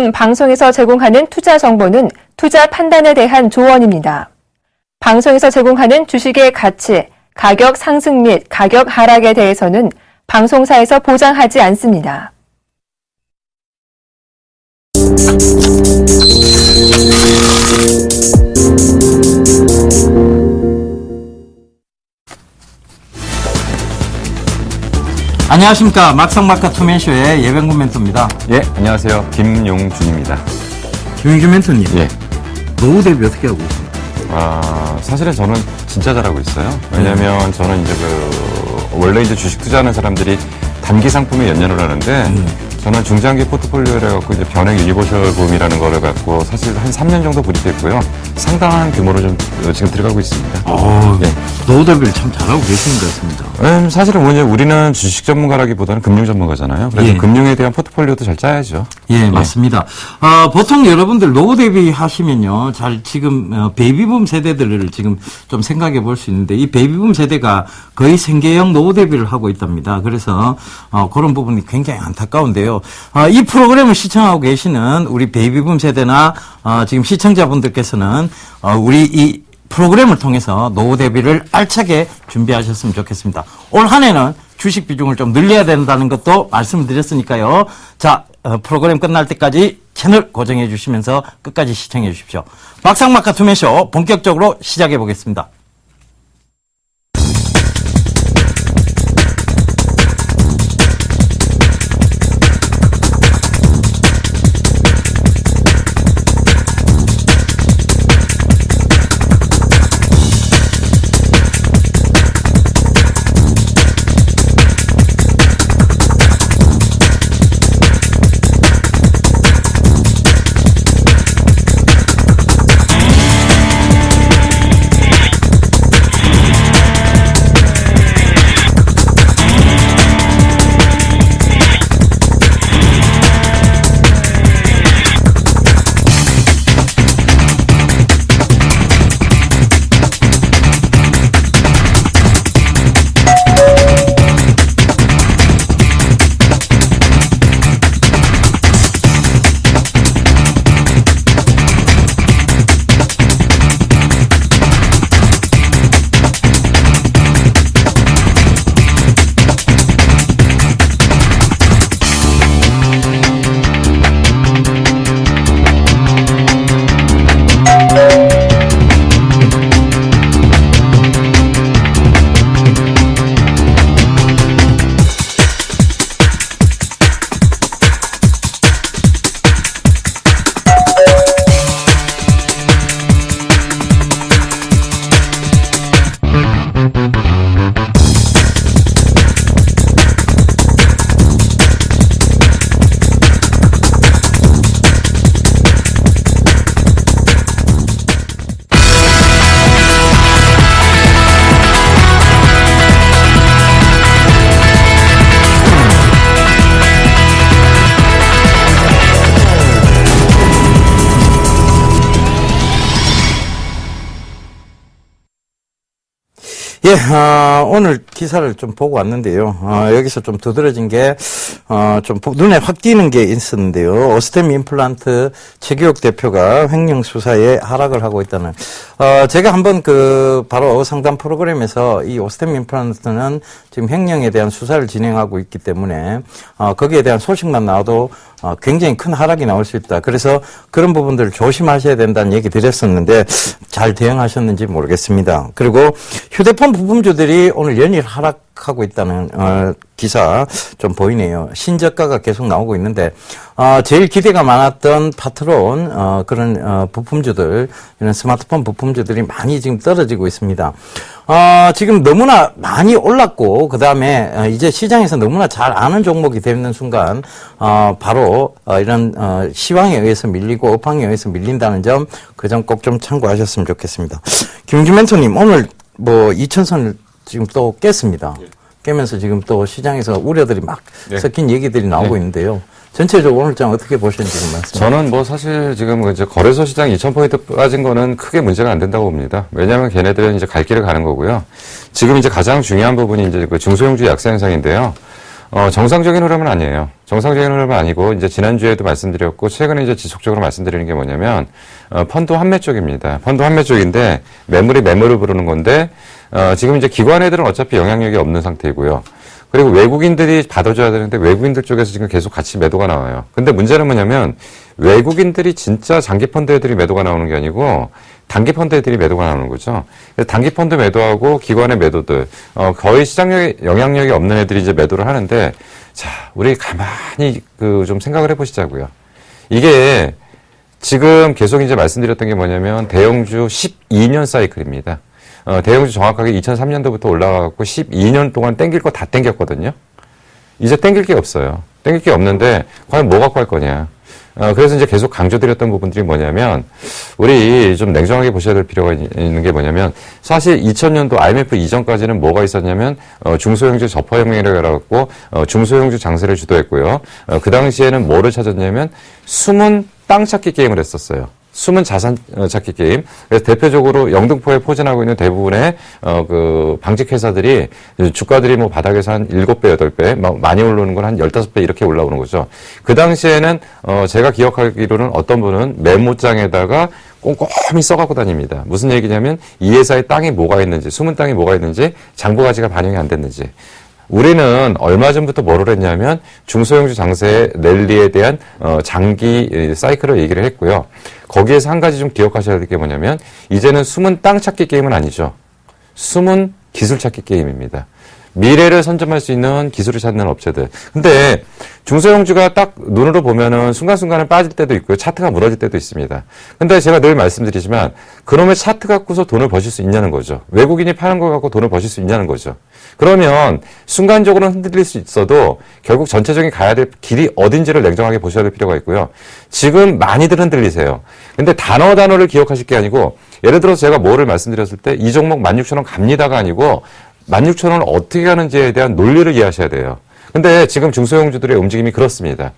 지금 방송에서 제공하는 투자 정보는 투자 판단에 대한 조언입니다. 방송에서 제공하는 주식의 가치, 가격 상승 및 가격 하락에 대해서는 방송사에서 보장하지 않습니다. 안녕하십니까. 막상막하 투맨쇼의 예병군 멘토입니다. 예, 안녕하세요. 김용준입니다. 김용준 멘토님. 예. 노후 대비 어떻게 하고 있습니까? 사실은 저는 진짜 잘하고 있어요. 왜냐면 저는 이제 원래 이제 주식 투자하는 사람들이 단기 상품에 연연을 하는데, 저는 중장기 포트폴리오를 해갖고 이제 변액 유니버셜보험이라는 거를 갖고 사실 한 3년 정도 구입했고요. 상당한 규모로 좀 지금 들어가고 있습니다. 예. 노후 대비를 참 잘하고 계시는 것 같습니다. 사실은 뭐냐, 우리는 주식 전문가라기보다는 금융 전문가잖아요. 그래서 예. 금융에 대한 포트폴리오도 잘 짜야죠. 예, 맞습니다. 보통 여러분들 노후 대비 하시면요, 잘 지금 베이비붐 세대들을 지금 좀 생각해 볼 수 있는데, 이 베이비붐 세대가 거의 생계형 노후 대비를 하고 있답니다. 그래서 그런 부분이 굉장히 안타까운데요. 이 프로그램을 시청하고 계시는 우리 베이비붐 세대나 지금 시청자분들께서는 우리 이 프로그램을 통해서 노후 대비를 알차게 준비하셨으면 좋겠습니다. 올 한 해는 주식 비중을 좀 늘려야 된다는 것도 말씀을 드렸으니까요. 자, 프로그램 끝날 때까지 채널 고정해 주시면서 끝까지 시청해 주십시오. 막상막하 투맨쇼 본격적으로 시작해 보겠습니다. 예, 오늘 기사를 좀 보고 왔는데요. 여기서 좀 두드러진 게, 좀 눈에 확 띄는 게 있었는데요. 오스템 임플란트 최규혁 대표가 횡령 수사에 하락을 하고 있다는. 제가 한번 바로 상담 프로그램에서 이 오스템 임플란트는 지금 횡령에 대한 수사를 진행하고 있기 때문에, 거기에 대한 소식만 나와도 굉장히 큰 하락이 나올 수 있다. 그래서 그런 부분들을 조심하셔야 된다는 얘기 드렸었는데 잘 대응하셨는지 모르겠습니다. 그리고 휴대폰 부품주들이 오늘 연일 하락하고 있다는 기사 좀 보이네요. 신저가가 계속 나오고 있는데 제일 기대가 많았던 파트론 그런 부품주들, 이런 스마트폰 부품주들이 많이 지금 떨어지고 있습니다. 지금 너무나 많이 올랐고 그다음에 이제 시장에서 너무나 잘 아는 종목이 되는 순간 바로 이런 시황에 의해서 밀리고 업황에 의해서 밀린다는 점, 그 점 꼭 좀 참고하셨으면 좋겠습니다. 김용준 멘토님, 오늘 2000선을 지금 또 깼습니다. 깨면서 지금 또 시장에서 우려들이 막 섞인 얘기들이 나오고 있는데요. 전체적으로 오늘 장 어떻게 보시는지 좀 말씀해 주세요. 저는 사실 지금 이제 거래소 시장 2000포인트 빠진 거는 크게 문제가 안 된다고 봅니다. 왜냐하면 걔네들은 이제 갈 길을 가는 거고요. 지금 이제 가장 중요한 부분이 이제 중소형주 약세 현상인데요. 정상적인 흐름은 아니에요. 정상적인 흐름은 아니고, 이제 지난주에도 말씀드렸고, 최근에 이제 지속적으로 말씀드리는 게 뭐냐면, 펀드 환매 쪽입니다. 펀드 환매 쪽인데, 매물이 매물을 부르는 건데, 지금 이제 기관 애들은 어차피 영향력이 없는 상태이고요. 그리고 외국인들이 받아줘야 되는데, 외국인들 쪽에서 지금 계속 같이 매도가 나와요. 근데 문제는 뭐냐면, 외국인들이 진짜 장기 펀드 애들이 매도가 나오는 게 아니고, 단기 펀드 애들이 매도가 나오는 거죠. 단기 펀드 매도하고 기관의 매도들, 거의 시장력에 영향력이 없는 애들이 이제 매도를 하는데, 자, 우리 가만히 좀 생각을 해보시자고요. 이게 지금 계속 이제 말씀드렸던 게 뭐냐면 대형주 12년 사이클입니다. 대형주 정확하게 2003년도부터 올라가고 12년 동안 땡길 거 다 땡겼거든요. 이제 땡길 게 없어요. 땡길 게 없는데 과연 뭐 갖고 할 거냐. 그래서 이제 계속 강조드렸던 부분들이 뭐냐면, 우리 좀 냉정하게 보셔야 될 필요가 있는 게 뭐냐면, 사실 2000년도 IMF 이전까지는 뭐가 있었냐면, 중소형주 저퍼혁명이라고 해갖고, 중소형주 장세를 주도했고요. 그 당시에는 뭐를 찾았냐면, 숨은 땅 찾기 게임을 했었어요. 숨은 자산 찾기 게임. 그래서 대표적으로 영등포에 포진하고 있는 대부분의 방직 회사들이 주가들이 뭐 바닥에서 한 7배, 8배, 많이 올라오는 건 한 15배 이렇게 올라오는 거죠. 그 당시에는 제가 기억하기로는 어떤 분은 메모장에다가 꼼꼼히 써갖고 다닙니다. 무슨 얘기냐면 이 회사의 땅이 뭐가 있는지, 숨은 땅이 뭐가 있는지, 장부 가치가 반영이 안 됐는지. 우리는 얼마 전부터 뭐를 했냐면 중소형주 장세 랠리에 대한 장기 사이클을 얘기를 했고요. 거기에서 한 가지 좀 기억하셔야 될 게 뭐냐면, 이제는 숨은 땅 찾기 게임은 아니죠. 숨은 기술 찾기 게임입니다. 미래를 선점할 수 있는 기술을 찾는 업체들. 근데 중소형주가 딱 눈으로 보면은 순간순간에 빠질 때도 있고요. 차트가 무너질 때도 있습니다. 근데 제가 늘 말씀드리지만, 그놈의 차트 갖고서 돈을 버실 수 있냐는 거죠. 외국인이 파는 거 갖고 돈을 버실 수 있냐는 거죠. 그러면 순간적으로는 흔들릴 수 있어도 결국 전체적인 가야 될 길이 어딘지를 냉정하게 보셔야 될 필요가 있고요. 지금 많이들 흔들리세요. 근데 단어를 기억하실 게 아니고, 예를 들어서 제가 뭐를 말씀드렸을 때 이 종목 16,000원 갑니다가 아니고 16,000원을 어떻게 가는지에 대한 논리를 이해하셔야 돼요. 근데 지금 중소형주들의 움직임이 그렇습니다.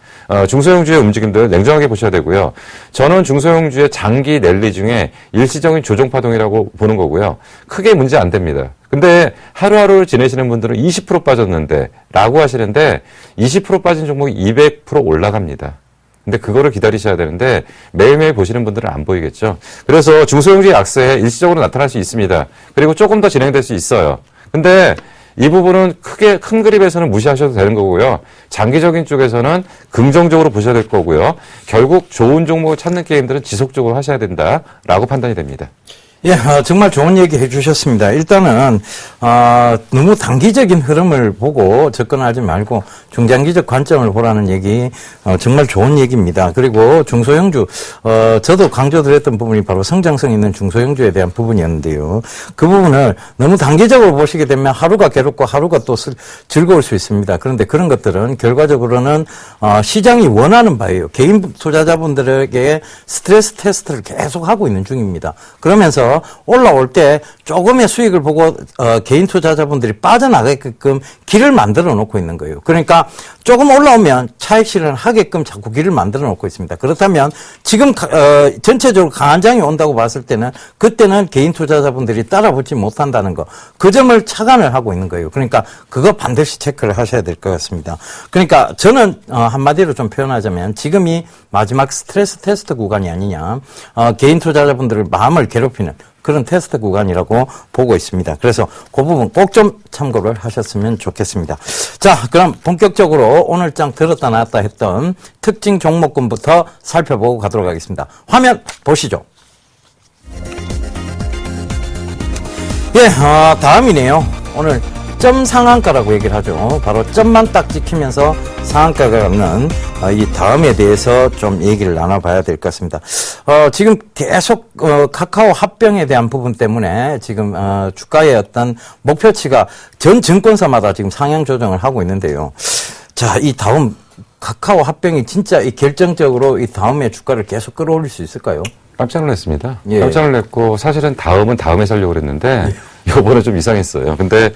중소형주의 움직임들 냉정하게 보셔야 되고요. 저는 중소형주의 장기 랠리 중에 일시적인 조정파동이라고 보는 거고요. 크게 문제 안 됩니다. 근데 하루하루를 지내시는 분들은 20% 빠졌는데 라고 하시는데, 20% 빠진 종목이 200% 올라갑니다. 근데 그거를 기다리셔야 되는데 매일매일 보시는 분들은 안 보이겠죠. 그래서 중소형주의 약세 일시적으로 나타날 수 있습니다. 그리고 조금 더 진행될 수 있어요. 근데 이 부분은 크게 큰 그림에서는 무시하셔도 되는 거고요. 장기적인 쪽에서는 긍정적으로 보셔야 될 거고요. 결국 좋은 종목을 찾는 게임들은 지속적으로 하셔야 된다라고 판단이 됩니다. 예, 정말 좋은 얘기 해주셨습니다. 일단은 너무 단기적인 흐름을 보고 접근하지 말고 중장기적 관점을 보라는 얘기 정말 좋은 얘기입니다. 그리고 중소형주 저도 강조드렸던 부분이 바로 성장성 있는 중소형주에 대한 부분이었는데요. 그 부분을 너무 단기적으로 보시게 되면 하루가 괴롭고 하루가 또 즐거울 수 있습니다. 그런데 그런 것들은 결과적으로는 시장이 원하는 바예요. 개인 투자자분들에게 스트레스 테스트를 계속 하고 있는 중입니다. 그러면서 올라올 때 조금의 수익을 보고 개인 투자자분들이 빠져나가게끔 길을 만들어 놓고 있는 거예요. 그러니까 조금 올라오면 차익 실현을 하게끔 자꾸 길을 만들어 놓고 있습니다. 그렇다면 지금 전체적으로 강한장이 온다고 봤을 때는 그때는 개인 투자자분들이 따라붙지 못한다는 거, 그 점을 착안을 하고 있는 거예요. 그러니까 그거 반드시 체크를 하셔야 될 것 같습니다. 그러니까 저는 한마디로 좀 표현하자면 지금이 마지막 스트레스 테스트 구간이 아니냐, 개인 투자자분들을 마음을 괴롭히는 그런 테스트 구간이라고 보고 있습니다. 그래서 그 부분 꼭 좀 참고를 하셨으면 좋겠습니다. 자, 그럼 본격적으로 오늘 장 들었다 놨다 했던 특징 종목군부터 살펴보고 가도록 하겠습니다. 화면 보시죠. 예, 다음이네요. 오늘 점 상한가라고 얘기를 하죠. 바로 점만 딱 찍히면서 상한가가 없는 이 다음에 대해서 좀 얘기를 나눠봐야 될 것 같습니다. 지금 계속 카카오 합병에 대한 부분 때문에 지금 주가의 어떤 목표치가 전 증권사마다 지금 상향 조정을 하고 있는데요. 자, 이 다음 카카오 합병이 진짜 이 결정적으로 이 다음에 주가를 계속 끌어올릴 수 있을까요? 깜짝 놀랐습니다. 예. 깜짝 놀랐고, 사실은 다음은 다음에 살려고 그랬는데, 요번에 좀 이상했어요. 근데,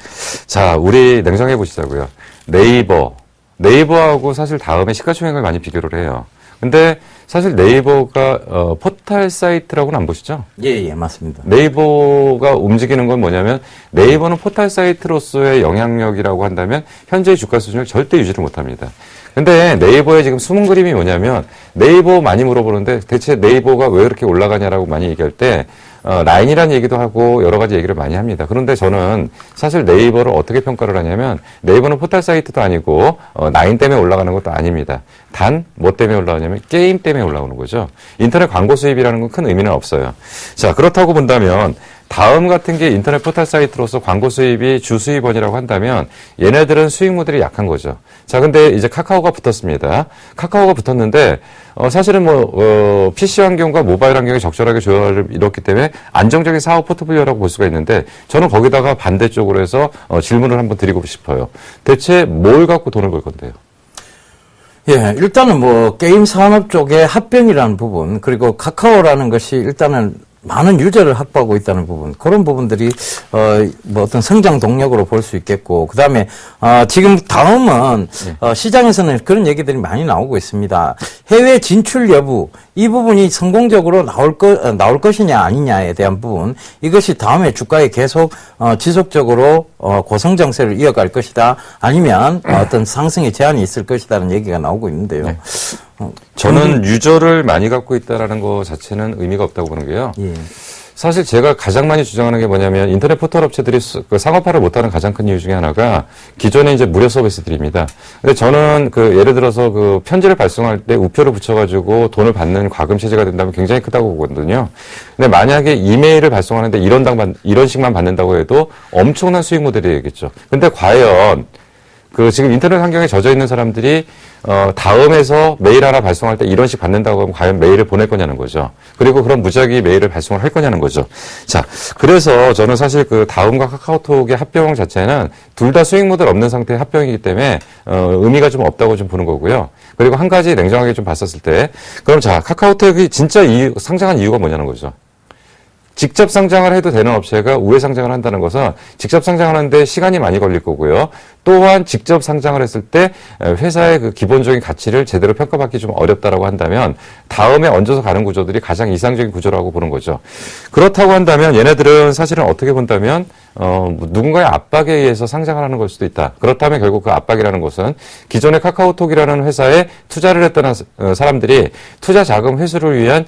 자, 우리 냉정해 보시자고요. 네이버, 네이버하고 사실 다음에 시가총액을 많이 비교를 해요. 근데 사실 네이버가 포털 사이트라고는 안 보시죠? 예, 맞습니다. 네이버가 움직이는 건 뭐냐면 네이버는 포털 사이트로서의 영향력이라고 한다면 현재의 주가 수준을 절대 유지를 못합니다. 근데 네이버의 지금 숨은 그림이 뭐냐면 네이버 많이 물어보는데 대체 네이버가 왜 이렇게 올라가냐라고 많이 얘기할 때 라인이라는 얘기도 하고 여러 가지 얘기를 많이 합니다. 그런데 저는 사실 네이버를 어떻게 평가를 하냐면 네이버는 포털 사이트도 아니고 라인 때문에 올라가는 것도 아닙니다. 단 뭐 때문에 올라가냐면 게임 때문에 올라오는 거죠. 인터넷 광고 수입이라는 건 큰 의미는 없어요. 자, 그렇다고 본다면 다음 같은 게 인터넷 포털 사이트로서 광고 수입이 주 수입원이라고 한다면 얘네들은 수익 모델이 약한 거죠. 자, 근데 이제 카카오가 붙었습니다. 카카오가 붙었는데 사실은 PC 환경과 모바일 환경이 적절하게 조화를 이뤘기 때문에 안정적인 사업 포트폴리오라고 볼 수가 있는데 저는 거기다가 반대쪽으로 해서 질문을 한번 드리고 싶어요. 대체 뭘 갖고 돈을 벌 건데요? 예, 일단은 게임 산업 쪽의 합병이라는 부분, 그리고 카카오라는 것이 일단은 많은 유저를 확보하고 있다는 부분, 그런 부분들이, 어떤 성장 동력으로 볼 수 있겠고, 그 다음에, 지금 다음은, 시장에서는 그런 얘기들이 많이 나오고 있습니다. 해외 진출 여부, 이 부분이 성공적으로 나올 것이냐 아니냐에 대한 부분, 이것이 다음에 주가에 계속, 지속적으로, 고성장세를 이어갈 것이다, 아니면 어떤 상승의 제한이 있을 것이다는 얘기가 나오고 있는데요. 네. 저는 유저를 많이 갖고 있다라는 것 자체는 의미가 없다고 보는 게요. 예. 사실 제가 가장 많이 주장하는 게 뭐냐면 인터넷 포털 업체들이 그 상업화를 못하는 가장 큰 이유 중에 하나가 기존에 이제 무료 서비스들입니다. 근데 저는 예를 들어서 편지를 발송할 때 우표를 붙여가지고 돈을 받는 과금 체제가 된다면 굉장히 크다고 보거든요. 근데 만약에 이메일을 발송하는데 1원씩만 받는다고 해도 엄청난 수익 모델이 되겠죠. 근데 과연 지금 인터넷 환경에 젖어 있는 사람들이 다음에서 메일 하나 발송할 때 1원씩 받는다고 하면 과연 메일을 보낼 거냐는 거죠. 그리고 그런 무작위 메일을 발송을 할 거냐는 거죠. 자, 그래서 저는 사실 다음과 카카오톡의 합병 자체는 둘 다 수익 모델 없는 상태의 합병이기 때문에 의미가 좀 없다고 좀 보는 거고요. 그리고 한 가지 냉정하게 좀 봤었을 때 그럼 자, 카카오톡이 진짜 상장한 이유가 뭐냐는 거죠. 직접 상장을 해도 되는 업체가 우회 상장을 한다는 것은 직접 상장하는데 시간이 많이 걸릴 거고요. 또한 직접 상장을 했을 때 회사의 기본적인 가치를 제대로 평가받기 좀 어렵다라고 한다면 다음에 얹어서 가는 구조들이 가장 이상적인 구조라고 보는 거죠. 그렇다고 한다면 얘네들은 사실은 어떻게 본다면 누군가의 압박에 의해서 상장을 하는 걸 수도 있다. 그렇다면 결국 그 압박이라는 것은 기존의 카카오톡이라는 회사에 투자를 했던 사람들이 투자 자금 회수를 위한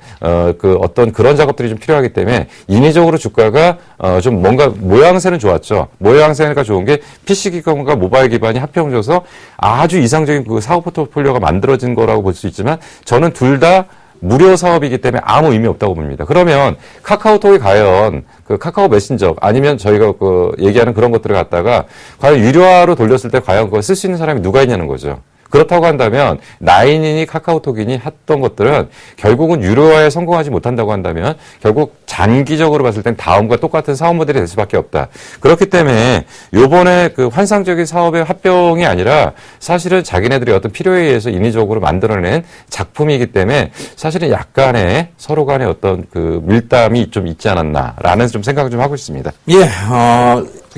어떤 그런 작업들이 좀 필요하기 때문에 인위적으로 주가가 좀 뭔가 모양새는 좋았죠. 모양새가 좋은 게 PC 기반과 모바일 기반이 합병져서 아주 이상적인 사업 포트폴리오가 만들어진 거라고 볼 수 있지만 저는 둘 다 무료 사업이기 때문에 아무 의미 없다고 봅니다. 그러면 카카오톡이 과연 카카오 메신저 아니면 저희가 얘기하는 그런 것들을 갖다가 과연 유료화로 돌렸을 때 과연 그걸 쓸 수 있는 사람이 누가 있냐는 거죠. 그렇다고 한다면 라인이니 카카오톡이니 했던 것들은 결국은 유료화에 성공하지 못한다고 한다면 결국 장기적으로 봤을 땐 다음과 똑같은 사업 모델이 될 수밖에 없다. 그렇기 때문에 요번에 환상적인 사업의 합병이 아니라 사실은 자기네들이 어떤 필요에 의해서 인위적으로 만들어낸 작품이기 때문에 사실은 약간의 서로 간의 어떤 밀담이 좀 있지 않았나라는 좀 생각을 좀 하고 있습니다. 예,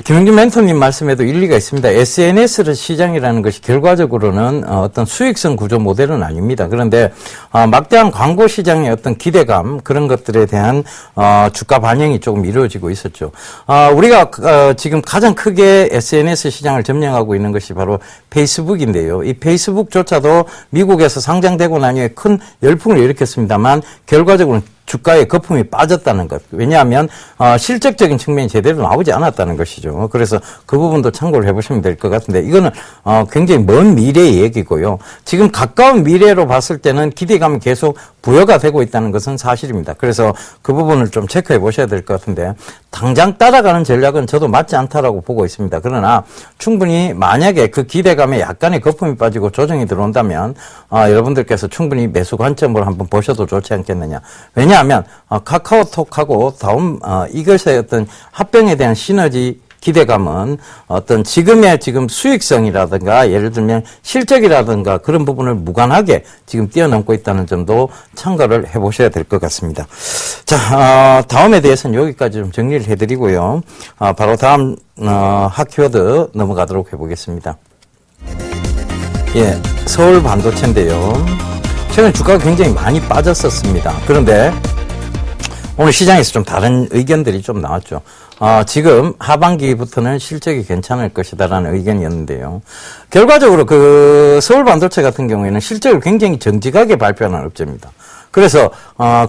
김영진 멘토님 말씀에도 일리가 있습니다. SNS 시장이라는 것이 결과적으로는 어떤 수익성 구조 모델은 아닙니다. 그런데 막대한 광고 시장의 어떤 기대감 그런 것들에 대한 주가 반영이 조금 이루어지고 있었죠. 우리가 지금 가장 크게 SNS 시장을 점령하고 있는 것이 바로 페이스북인데요. 이 페이스북조차도 미국에서 상장되고 난 이후에 큰 열풍을 일으켰습니다만 결과적으로는 주가에 거품이 빠졌다는 것. 왜냐하면 실적적인 측면이 제대로 나오지 않았다는 것이죠. 그래서 그 부분도 참고를 해보시면 될 것 같은데 이거는 굉장히 먼 미래의 얘기고요. 지금 가까운 미래로 봤을 때는 기대감이 계속 부여가 되고 있다는 것은 사실입니다. 그래서 그 부분을 좀 체크해 보셔야 될 것 같은데 당장 따라가는 전략은 저도 맞지 않다라고 보고 있습니다. 그러나 충분히 만약에 그 기대감에 약간의 거품이 빠지고 조정이 들어온다면 여러분들께서 충분히 매수 관점으로 한번 보셔도 좋지 않겠느냐. 왜냐하면 카카오톡하고 다음 이것의 어떤 합병에 대한 시너지 기대감은 어떤 지금의 수익성이라든가 예를 들면 실적이라든가 그런 부분을 무관하게 지금 뛰어넘고 있다는 점도 참고를 해보셔야 될 것 같습니다. 자, 다음에 대해서는 여기까지 좀 정리를 해드리고요. 바로 다음 핫키워드 넘어가도록 해보겠습니다. 예, 서울 반도체인데요. 최근 주가가 굉장히 많이 빠졌었습니다. 그런데 오늘 시장에서 좀 다른 의견들이 좀 나왔죠. 지금 하반기부터는 실적이 괜찮을 것이다라는 의견이었는데요. 결과적으로 그 서울 반도체 같은 경우에는 실적을 굉장히 정직하게 발표하는 업체입니다. 그래서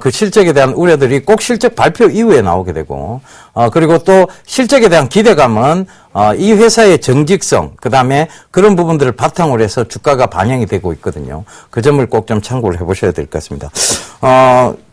그 실적에 대한 우려들이 꼭 실적 발표 이후에 나오게 되고 그리고 또 실적에 대한 기대감은 이 회사의 정직성 그다음에 그런 부분들을 바탕으로 해서 주가가 반영이 되고 있거든요. 그 점을 꼭 좀 참고를 해보셔야 될 것 같습니다.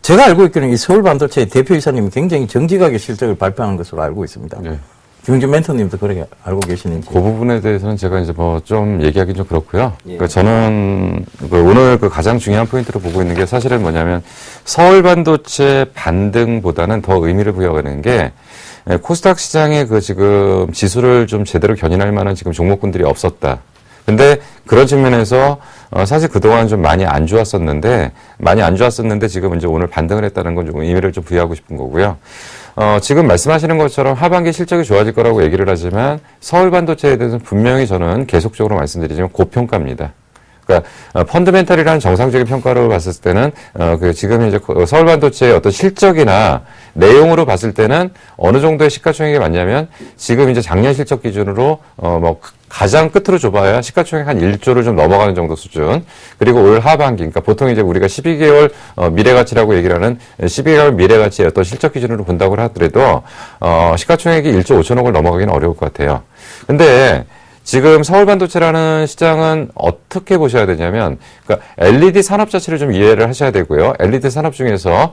제가 알고 있기로는 이 서울 반도체의 대표이사님이 굉장히 정직하게 실적을 발표하는 것으로 알고 있습니다. 네. 김용준 멘토님도 그렇게 알고 계시는지. 그 부분에 대해서는 제가 이제 뭐 좀 얘기하기 좀 그렇고요. 예. 그러니까 저는 오늘 그 가장 중요한 포인트로 보고 있는 게 사실은 뭐냐면 서울 반도체 반등보다는 더 의미를 부여하는 게 코스닥 시장의 그 지금 지수를 좀 제대로 견인할 만한 지금 종목군들이 없었다. 근데 그런 측면에서 사실 그동안 좀 많이 안 좋았었는데 지금 이제 오늘 반등을 했다는 건 좀 의미를 좀 부여하고 싶은 거고요. 지금 말씀하시는 것처럼 하반기 실적이 좋아질 거라고 얘기를 하지만 서울 반도체에 대해서는 분명히 저는 계속적으로 말씀드리지만 고평가입니다. 그러니까 펀더멘탈이라는 정상적인 평가로 봤을 때는 그 지금 이제 서울 반도체의 어떤 실적이나 내용으로 봤을 때는 어느 정도의 시가총액이 맞냐면 지금 이제 작년 실적 기준으로 뭐 가장 끝으로 좁아야 시가총액 한 1조를 좀 넘어가는 정도 수준. 그리고 올 하반기, 그러니까 보통 이제 우리가 12개월 미래가치라고 얘기를 하는 12개월 미래가치의 어떤 실적 기준으로 본다고 하더라도 시가총액이 1조 5천억을 넘어가기는 어려울 것 같아요. 근데 지금 서울 반도체라는 시장은 어떻게 보셔야 되냐면, 그러니까 LED 산업 자체를 좀 이해를 하셔야 되고요. LED 산업 중에서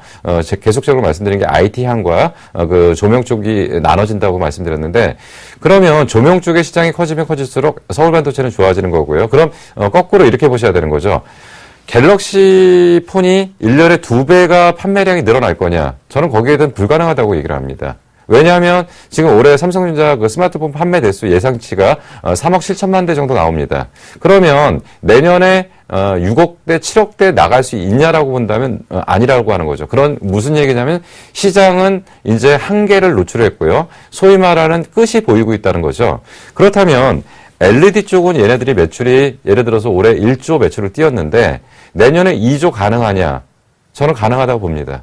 계속적으로 말씀드린 게 IT향과 그 조명 쪽이 나눠진다고 말씀드렸는데, 그러면 조명 쪽의 시장이 커지면 커질수록 서울 반도체는 좋아지는 거고요. 그럼 거꾸로 이렇게 보셔야 되는 거죠. 갤럭시 폰이 1년에 2배가 판매량이 늘어날 거냐? 저는 거기에 대한 불가능하다고 얘기를 합니다. 왜냐하면 지금 올해 삼성전자 그 스마트폰 판매 대수 예상치가 3억 7천만 대 정도 나옵니다. 그러면 내년에 6억 대, 7억 대 나갈 수 있냐라고 본다면 아니라고 하는 거죠. 그런 무슨 얘기냐면 시장은 이제 한계를 노출했고요. 소위 말하는 끝이 보이고 있다는 거죠. 그렇다면 LED 쪽은 얘네들이 매출이 예를 들어서 올해 1조 매출을 띄웠는데 내년에 2조 가능하냐? 저는 가능하다고 봅니다.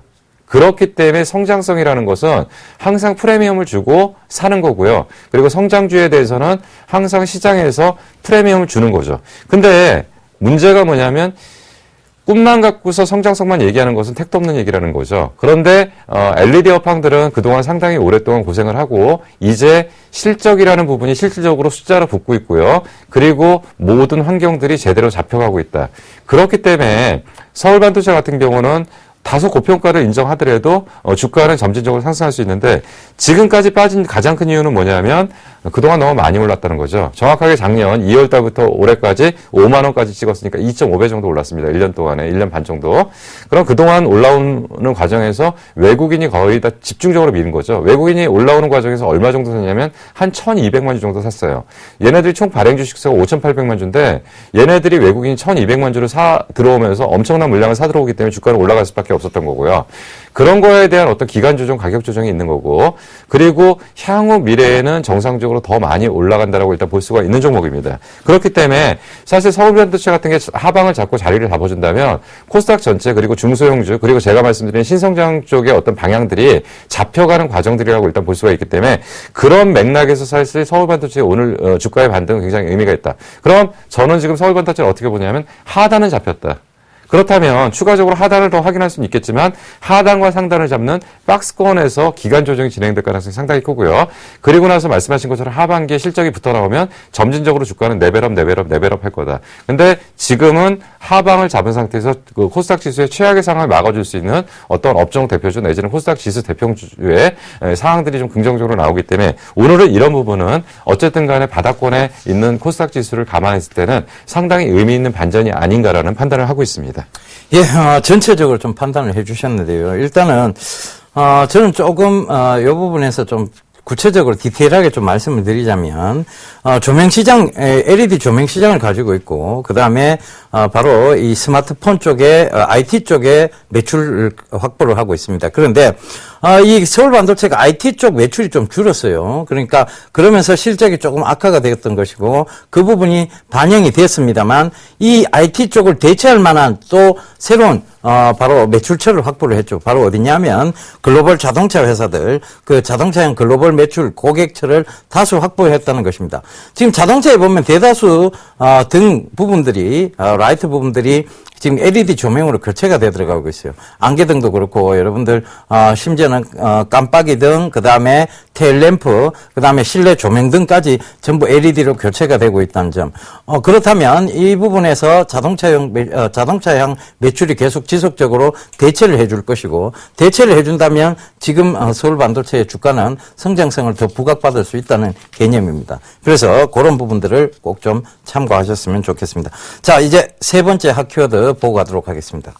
그렇기 때문에 성장성이라는 것은 항상 프리미엄을 주고 사는 거고요. 그리고 성장주에 대해서는 항상 시장에서 프리미엄을 주는 거죠. 근데 문제가 뭐냐면 꿈만 갖고서 성장성만 얘기하는 것은 택도 없는 얘기라는 거죠. 그런데 LED 업황들은 그동안 상당히 오랫동안 고생을 하고 이제 실적이라는 부분이 실질적으로 숫자로 붙고 있고요. 그리고 모든 환경들이 제대로 잡혀가고 있다. 그렇기 때문에 서울 반도체 같은 경우는 다소 고평가를 인정하더라도 주가는 점진적으로 상승할 수 있는데 지금까지 빠진 가장 큰 이유는 뭐냐면 그동안 너무 많이 올랐다는 거죠. 정확하게 작년 2월 달부터 올해까지 5만 원까지 찍었으니까 2.5배 정도 올랐습니다. 1년 동안에 1년 반 정도. 그럼 그동안 올라오는 과정에서 외국인이 거의 다 집중적으로 미는 거죠. 외국인이 올라오는 과정에서 얼마 정도 샀냐면 한 1,200만 주 정도 샀어요. 얘네들이 총 발행 주식수가 5,800만 주인데 얘네들이 외국인이 1,200만 주를 들어오면서 엄청난 물량을 사 들어오기 때문에 주가는 올라갈 수밖에 없었던 거고요. 그런 거에 대한 어떤 기간 조정, 가격 조정이 있는 거고, 그리고 향후 미래에는 정상적으로 더 많이 올라간다라고 일단 볼 수가 있는 종목입니다. 그렇기 때문에 사실 서울 반도체 같은 게 하방을 잡고 자리를 잡아준다면 코스닥 전체 그리고 중소형주 그리고 제가 말씀드린 신성장 쪽의 어떤 방향들이 잡혀가는 과정들이라고 일단 볼 수가 있기 때문에 그런 맥락에서 사실 서울 반도체의 오늘 주가의 반등은 굉장히 의미가 있다. 그럼 저는 지금 서울 반도체를 어떻게 보냐면 하단은 잡혔다. 그렇다면 추가적으로 하단을 더 확인할 수는 있겠지만 하단과 상단을 잡는 박스권에서 기간 조정이 진행될 가능성이 상당히 크고요. 그리고 나서 말씀하신 것처럼 하반기에 실적이 붙어 나오면 점진적으로 주가는 레벨업 할 거다. 근데 지금은 하방을 잡은 상태에서 그 코스닥 지수의 최악의 상황을 막아줄 수 있는 어떤 업종 대표주 내지는 코스닥 지수 대표주의 상황들이 좀 긍정적으로 나오기 때문에 오늘은 이런 부분은 어쨌든 간에 바닥권에 있는 코스닥 지수를 감안했을 때는 상당히 의미 있는 반전이 아닌가라는 판단을 하고 있습니다. 예, 전체적으로 좀 판단을 해 주셨는데요. 일단은, 저는 조금, 이 부분에서 좀 구체적으로 디테일하게 좀 말씀을 드리자면, 조명 시장, LED 조명 시장을 가지고 있고, 그 다음에, 바로 이 스마트폰 쪽에, IT 쪽에 매출 확보를 하고 있습니다. 그런데, 이 서울 반도체가 IT 쪽 매출이 좀 줄었어요. 그러니까, 그러면서 실적이 조금 악화가 되었던 것이고, 그 부분이 반영이 됐습니다만, 이 IT 쪽을 대체할 만한 또 새로운 바로 매출처를 확보를 했죠. 바로 어디냐면 글로벌 자동차 회사들, 그 자동차형 글로벌 매출 고객처를 다수 확보했다는 것입니다. 지금 자동차에 보면 대다수 등 부분들이 라이트 부분들이 지금 LED 조명으로 교체가 돼 들어가고 있어요. 안개등도 그렇고 여러분들 심지어는 깜빡이 등, 그다음에 테일램프, 그다음에 실내 조명 등까지 전부 LED로 교체가 되고 있다는 점. 그렇다면 이 부분에서 자동차형 매출이 계속 지속적으로 대체를 해줄 것이고, 대체를 해준다면 지금 서울 반도체의 주가는 성장성을 더 부각받을 수 있다는 개념입니다. 그래서 그런 부분들을 꼭 좀 참고하셨으면 좋겠습니다. 자, 이제 세 번째 핫키워드 보고 가도록 하겠습니다.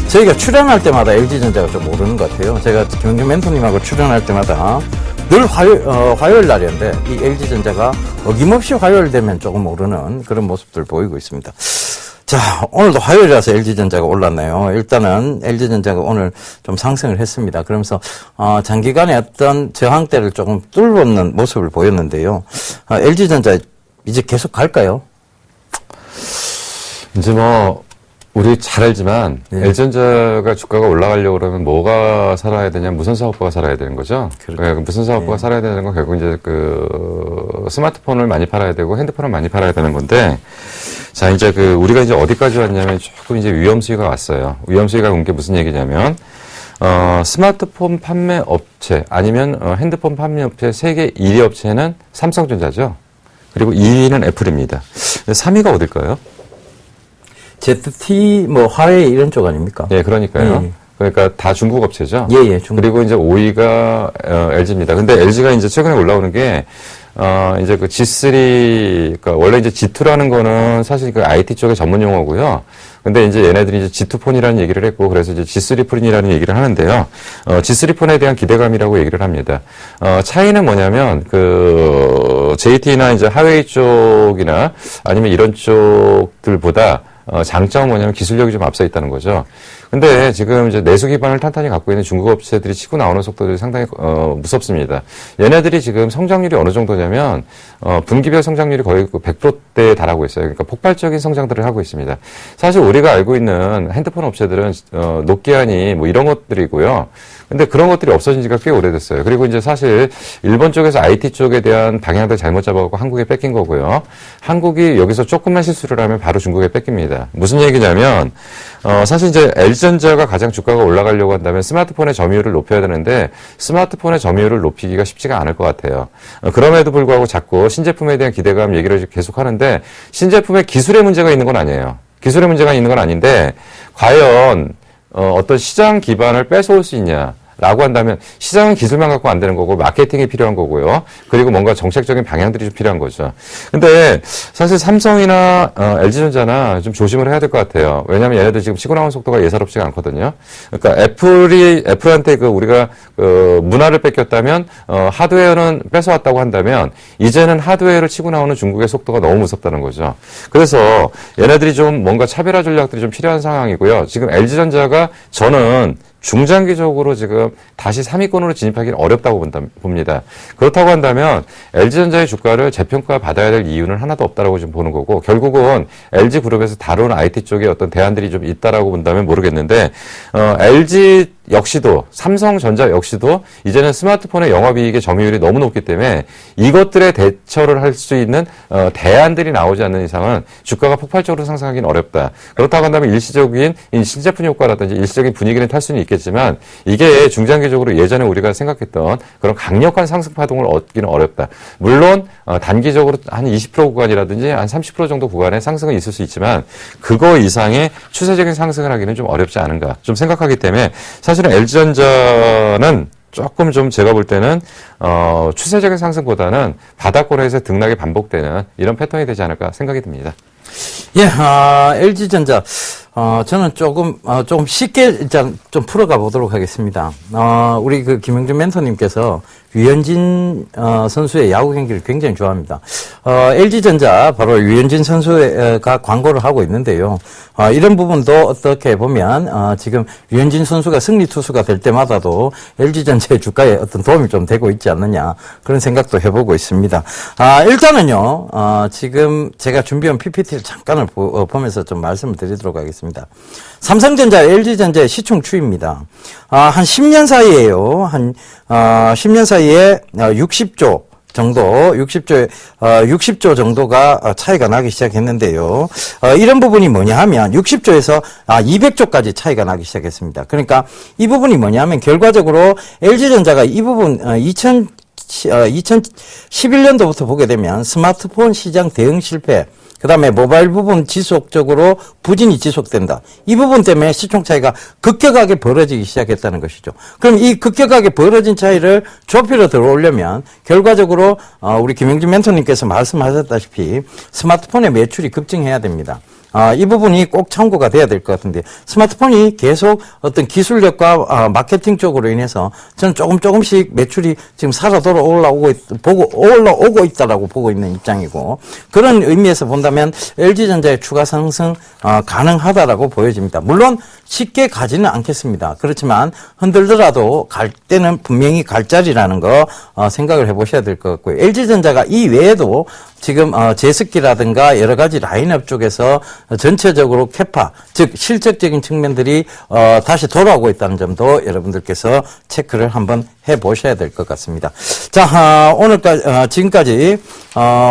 저희가 출연할 때마다 LG전자가 좀 오르는 것 같아요. 제가 김은규 멘토님하고 출연할 때마다 늘 화요일 날이었는데 이 LG전자가 어김없이 화요일 되면 조금 오르는 그런 모습들 보이고 있습니다. 자, 오늘도 화요일이라서 LG전자가 올랐네요. 일단은 LG전자가 오늘 좀 상승을 했습니다. 그러면서 장기간의 어떤 저항대를 조금 뚫는 모습을 보였는데요. LG전자 이제 계속 갈까요? 이제 우리 잘 알지만, LG전자가 주가가 올라가려고 그러면 뭐가 살아야 되냐, 무선사업부가 살아야 되는 거죠. 네, 무선사업부가 살아야 되는 건 결국 이제 스마트폰을 많이 팔아야 되고 핸드폰을 많이 팔아야 되는 건데, 자, 이제 우리가 이제 어디까지 왔냐면 조금 이제 위험수위가 왔어요. 위험수위가 온 게 무슨 얘기냐면, 스마트폰 판매 업체, 아니면 핸드폰 판매 업체 세계 1위 업체는 삼성전자죠. 그리고 2위는 애플입니다. 3위가 어딜까요? ZT, 화웨이 이런 쪽 아닙니까? 예, 그러니까요. 그러니까 다 중국 업체죠. 예, 중국. 그리고 이제 5위가 LG입니다. 근데 LG가 이제 최근에 올라오는 게 이제 G3, 그러니까 원래 이제 G2라는 거는 사실 IT 쪽의 전문 용어고요. 근데 이제 얘네들이 이제 G2폰이라는 얘기를 했고, 그래서 이제 G3폰이라는 얘기를 하는데요. G3폰에 대한 기대감이라고 얘기를 합니다. 차이는 뭐냐면, JT나 이제 하웨이 쪽이나 아니면 이런 쪽들보다 장점은 뭐냐면 기술력이 좀 앞서 있다는 거죠. 근데 지금 이제 내수 기반을 탄탄히 갖고 있는 중국 업체들이 치고 나오는 속도들이 상당히 무섭습니다. 얘네들이 지금 성장률이 어느 정도냐면 분기별 성장률이 거의 100%대에 달하고 있어요. 그러니까 폭발적인 성장들을 하고 있습니다. 사실 우리가 알고 있는 핸드폰 업체들은 노키아니 이런 것들이고요. 근데 그런 것들이 없어진 지가 꽤 오래됐어요. 그리고 이제 사실 일본 쪽에서 IT 쪽에 대한 방향들 잘못 잡아갖고 한국에 뺏긴 거고요. 한국이 여기서 조금만 실수를 하면 바로 중국에 뺏깁니다. 무슨 얘기냐면 사실 이제 LG전자가 가장 주가가 올라가려고 한다면 스마트폰의 점유율을 높여야 되는데 스마트폰의 점유율을 높이기가 쉽지가 않을 것 같아요. 그럼에도 불구하고 자꾸 신제품에 대한 기대감 얘기를 계속 하는데 신제품에 기술의 문제가 있는 건 아니에요. 기술의 문제가 있는 건 아닌데 과연 어떤 시장 기반을 뺏어올 수 있냐라고 한다면 시장은 기술만 갖고 안 되는 거고 마케팅이 필요한 거고요. 그리고 뭔가 정책적인 방향들이 좀 필요한 거죠. 근데 사실 삼성이나 LG전자나 좀 조심을 해야 될 것 같아요. 왜냐하면 얘네들 지금 치고 나온 속도가 예사롭지가 않거든요. 그러니까 애플한테 우리가 문화를 뺏겼다면 하드웨어는 뺏어왔다고 한다면 이제는 하드웨어를 치고 나오는 중국의 속도가 너무 무섭다는 거죠. 그래서 얘네들이 좀 뭔가 차별화 전략들이 좀 필요한 상황이고요. 지금 LG전자가 저는 중장기적으로 지금 다시 3위권으로 진입하기는 어렵다고 봅니다. 그렇다고 한다면 LG전자의 주가를 재평가 받아야 될 이유는 하나도 없다라고 지금 보는 거고 결국은 LG그룹에서 다루는 IT 쪽에 어떤 대안들이 좀 있다라고 본다면 모르겠는데 LG 역시도 삼성전자 역시도 이제는 스마트폰의 영업이익의 점유율이 너무 높기 때문에 이것들에 대처를 할 수 있는 대안들이 나오지 않는 이상은 주가가 폭발적으로 상승하기는 어렵다. 그렇다고 한다면 일시적인 신제품 효과라든지 일시적인 분위기는 탈 수는 있겠지만 이게 중장기적으로 예전에 우리가 생각했던 그런 강력한 상승 파동을 얻기는 어렵다. 물론 단기적으로 한 20% 구간이라든지 한 30% 정도 구간의 상승은 있을 수 있지만 그거 이상의 추세적인 상승을 하기는 좀 어렵지 않은가 좀 생각하기 때문에 사실은 LG전자는 조금 좀 제가 볼 때는 추세적인 상승보다는 바닥권에서 등락이 반복되는 이런 패턴이 되지 않을까 생각이 듭니다. 예, LG전자 저는 조금 쉽게 일단 좀 풀어가 보도록 하겠습니다. 우리 그 김영준 멘토님께서 류현진 선수의 야구 경기를 굉장히 좋아합니다. LG전자 바로 류현진 선수가 광고를 하고 있는데요. 이런 부분도 어떻게 보면 지금 류현진 선수가 승리 투수가 될 때마다도 LG전자의 주가에 어떤 도움이 좀 되고 있지 않느냐 그런 생각도 해보고 있습니다. 일단은요 지금 제가 준비한 PPT를 잠깐을 보면서 좀 말씀을 드리도록 하겠습니다. 삼성전자, LG전자의 시총 추이입니다. 한 10년 사이에요. 한 10년 사이에 60조 정도, 60조 정도가 차이가 나기 시작했는데요. 이런 부분이 뭐냐 하면 60조에서 200조까지 차이가 나기 시작했습니다. 그러니까 이 부분이 뭐냐 하면 결과적으로 LG전자가 이 부분 2011년도부터 보게 되면 스마트폰 시장 대응 실패, 그 다음에 모바일 부분 지속적으로 부진이 지속된다. 이 부분 때문에 시총 차이가 급격하게 벌어지기 시작했다는 것이죠. 그럼 이 급격하게 벌어진 차이를 좁히려 들어오려면 결과적으로 우리 김영준 멘토님께서 말씀하셨다시피 스마트폰의 매출이 급증해야 됩니다. 이 부분이 꼭 참고가 돼야 될 것 같은데 스마트폰이 계속 어떤 기술력과 마케팅 쪽으로 인해서 저는 조금씩 매출이 지금 살아 돌아 올라오고 있다라고 보고 있는 입장이고 그런 의미에서 본다면 LG전자의 추가 상승 가능하다라고 보여집니다. 물론 쉽게 가지는 않겠습니다. 그렇지만 흔들더라도 갈 때는 분명히 갈 자리라는 거 생각을 해보셔야 될 것 같고요. LG전자가 이 외에도 지금 제습기라든가 여러 가지 라인업 쪽에서 전체적으로 캐파, 즉 실적적인 측면들이 다시 돌아오고 있다는 점도 여러분들께서 체크를 한번 해보셔야 될 것 같습니다. 자, 지금까지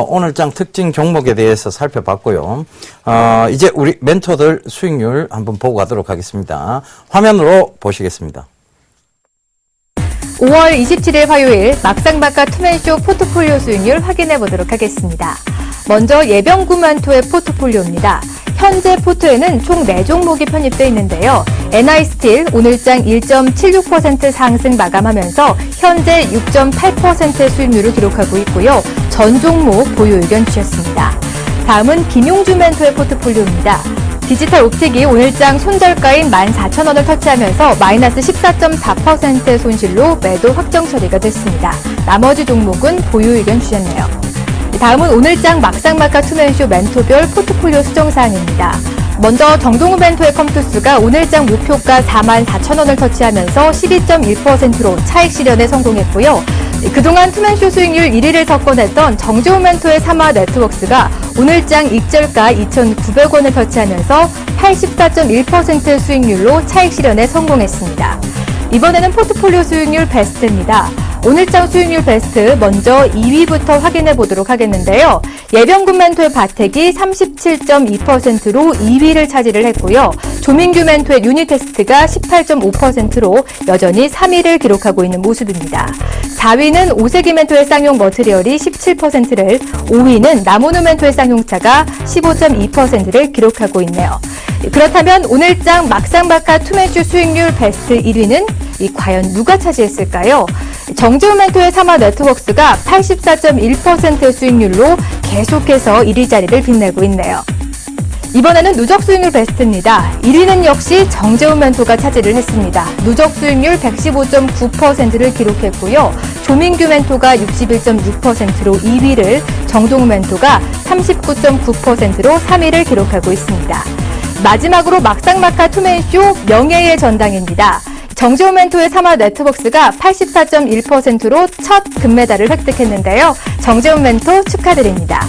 오늘장 특징 종목에 대해서 살펴봤고요. 이제 우리 멘토들 수익률 한번 보고 가도록 하겠습니다. 화면으로 보시겠습니다. 5월 27일 화요일 막상막하 투맨쇼 포트폴리오 수익률 확인해 보도록 하겠습니다. 먼저 예병구 만토의 포트폴리오입니다. 현재 포트에는 총 4종목이 편입되어 있는데요. NI스틸 오늘장 1.76% 상승 마감하면서 현재 6.8%의 수익률을 기록하고 있고요. 전 종목 보유 의견 주셨습니다. 다음은 김용주 멘토의 포트폴리오입니다. 디지털 옵틱이 오늘장 손절가인 14,000원을 터치하면서 마이너스 14.4%의 손실로 매도 확정 처리가 됐습니다. 나머지 종목은 보유 의견 주셨네요. 다음은 오늘장 막상막하 투맨쇼 멘토별 포트폴리오 수정사항입니다. 먼저 정동우 멘토의 컴투스가 오늘장 목표가 44,000원을 터치하면서 12.1%로 차익 실현에 성공했고요. 그동안 투맨쇼 수익률 1위를 석권했던 정재호 멘토의 삼화 네트웍스가 오늘장 익절가 2,900원을 터치하면서 84.1%의 수익률로 차익 실현에 성공했습니다. 이번에는 포트폴리오 수익률 베스트입니다. 오늘장 수익률 베스트 먼저 2위부터 확인해 보도록 하겠는데요. 예병군 멘토의 바텍이 37.2%로 2위를 차지를 했고요. 조민규 멘토의 유니테스트가 18.5%로 여전히 3위를 기록하고 있는 모습입니다. 4위는 오세기 멘토의 쌍용 머트리얼이 17%를, 5위는 나모누 멘토의 쌍용차가 15.2%를 기록하고 있네요. 그렇다면 오늘장 막상막하 투맨쇼 수익률 베스트 1위는 과연 누가 차지했을까요? 정재훈 멘토의 삼화 네트웍스가 84.1%의 수익률로 계속해서 1위 자리를 빛내고 있네요. 이번에는 누적 수익률 베스트입니다. 1위는 역시 정재훈 멘토가 차지를 했습니다. 누적 수익률 115.9%를 기록했고요. 조민규 멘토가 61.6%로 2위를, 정동우 멘토가 39.9%로 3위를 기록하고 있습니다. 마지막으로 막상막하 투맨쇼 명예의 전당입니다. 정재호 멘토의 삼화 네트웍스가 84.1%로 첫 금메달을 획득했는데요. 정재호 멘토 축하드립니다.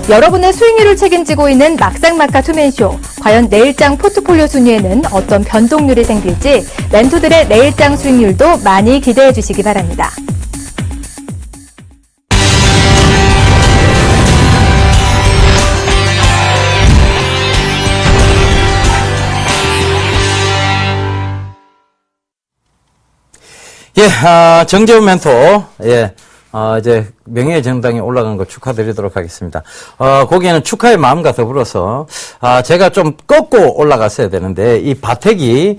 여러분의 수익률을 책임지고 있는 막상막하 투맨쇼. 과연 내일장 포트폴리오 순위에는 어떤 변동률이 생길지 멘토들의 내일장 수익률도 많이 기대해 주시기 바랍니다. 예, 정재훈 멘토, 이제 명예의 정당에 올라간 거 축하드리도록 하겠습니다. 거기에는 축하의 마음과 더불어서, 제가 좀 꺾고 올라갔어야 되는데, 이 바택이,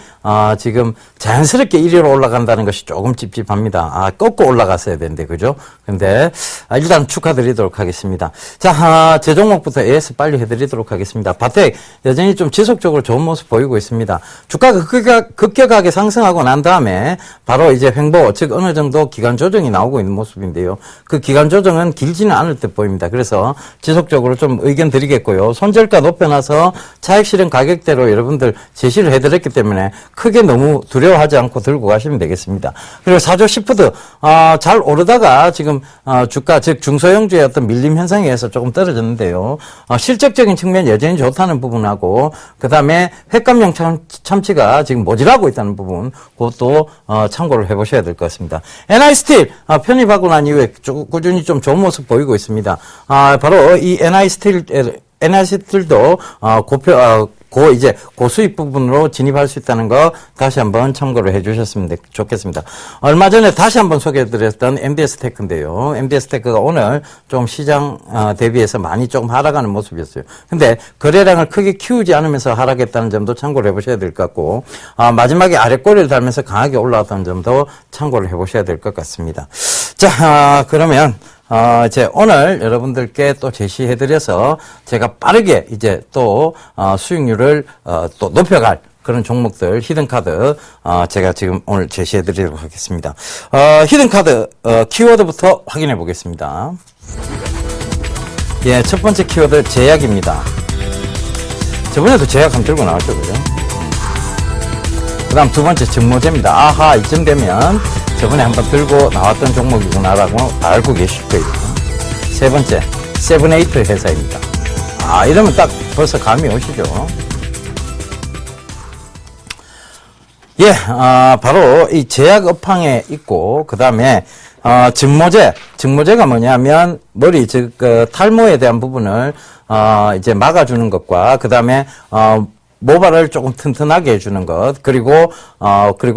지금 자연스럽게 1위로 올라간다는 것이 조금 찝찝합니다. 꺾고 올라갔어야 되는데, 그죠? 근데, 일단 축하드리도록 하겠습니다. 자, 제 종목부터 AS 빨리 해드리도록 하겠습니다. 바택, 여전히 좀 지속적으로 좋은 모습 보이고 있습니다. 주가가 급격하게 상승하고 난 다음에, 바로 이제 횡보, 즉, 어느 정도 기간 조정이 나오고 있는 모습인데요. 그 기간 조정은 길지는 않을 듯 보입니다. 그래서 지속적으로 좀 의견 드리겠고요. 손절가 높여놔서 차익 실현 가격대로 여러분들 제시를 해드렸기 때문에 크게 너무 두려워하지 않고 들고 가시면 되겠습니다. 그리고 사조 시푸드, 잘 오르다가 지금, 주가, 즉, 중소형주의 어떤 밀림 현상에 의해서 조금 떨어졌는데요. 실적적인 측면 여전히 좋다는 부분하고, 그 다음에 횟감용 참치가 지금 모질하고 있다는 부분, 그것도, 참고를 해보셔야 될 것 같습니다. NI스틸, 편입하고 난 이후에 꾸준히 좀 좋은 모습 보이고 있습니다. 바로 이 NI스틸도 이제 고수익 부분으로 진입할 수 있다는 거 다시 한번 참고를 해주셨으면 좋겠습니다. 얼마 전에 다시 한번 소개해드렸던 MDS테크인데요. MDS테크가 오늘 좀 시장 대비해서 많이 조금 하락하는 모습이었어요. 근데 거래량을 크게 키우지 않으면서 하락했다는 점도 참고를 해보셔야 될 것 같고, 마지막에 아랫꼬리를 달면서 강하게 올라왔다는 점도 참고를 해보셔야 될 것 같습니다. 자, 그러면 이제 오늘 여러분들께 또 제시해드려서 제가 빠르게 이제 또, 수익률을, 또 높여갈 그런 종목들, 히든카드, 제가 지금 오늘 제시해드리도록 하겠습니다. 히든카드, 키워드부터 확인해 보겠습니다. 예, 첫 번째 키워드 제약입니다. 저번에도 제약 한번 들고 나왔죠, 그죠? 그 다음 두 번째 증모제입니다. 아하, 이쯤 되면 저번에 한번 들고 나왔던 종목이구나라고 알고 계실 거예요. 세 번째, 세븐에이트 회사입니다. 이러면 딱 벌써 감이 오시죠? 예, 바로 이 제약 업황에 있고, 그 다음에, 증모제가 뭐냐면, 머리, 즉, 탈모에 대한 부분을, 이제 막아주는 것과, 그 다음에, 모발을 조금 튼튼하게 해주는 것, 그리고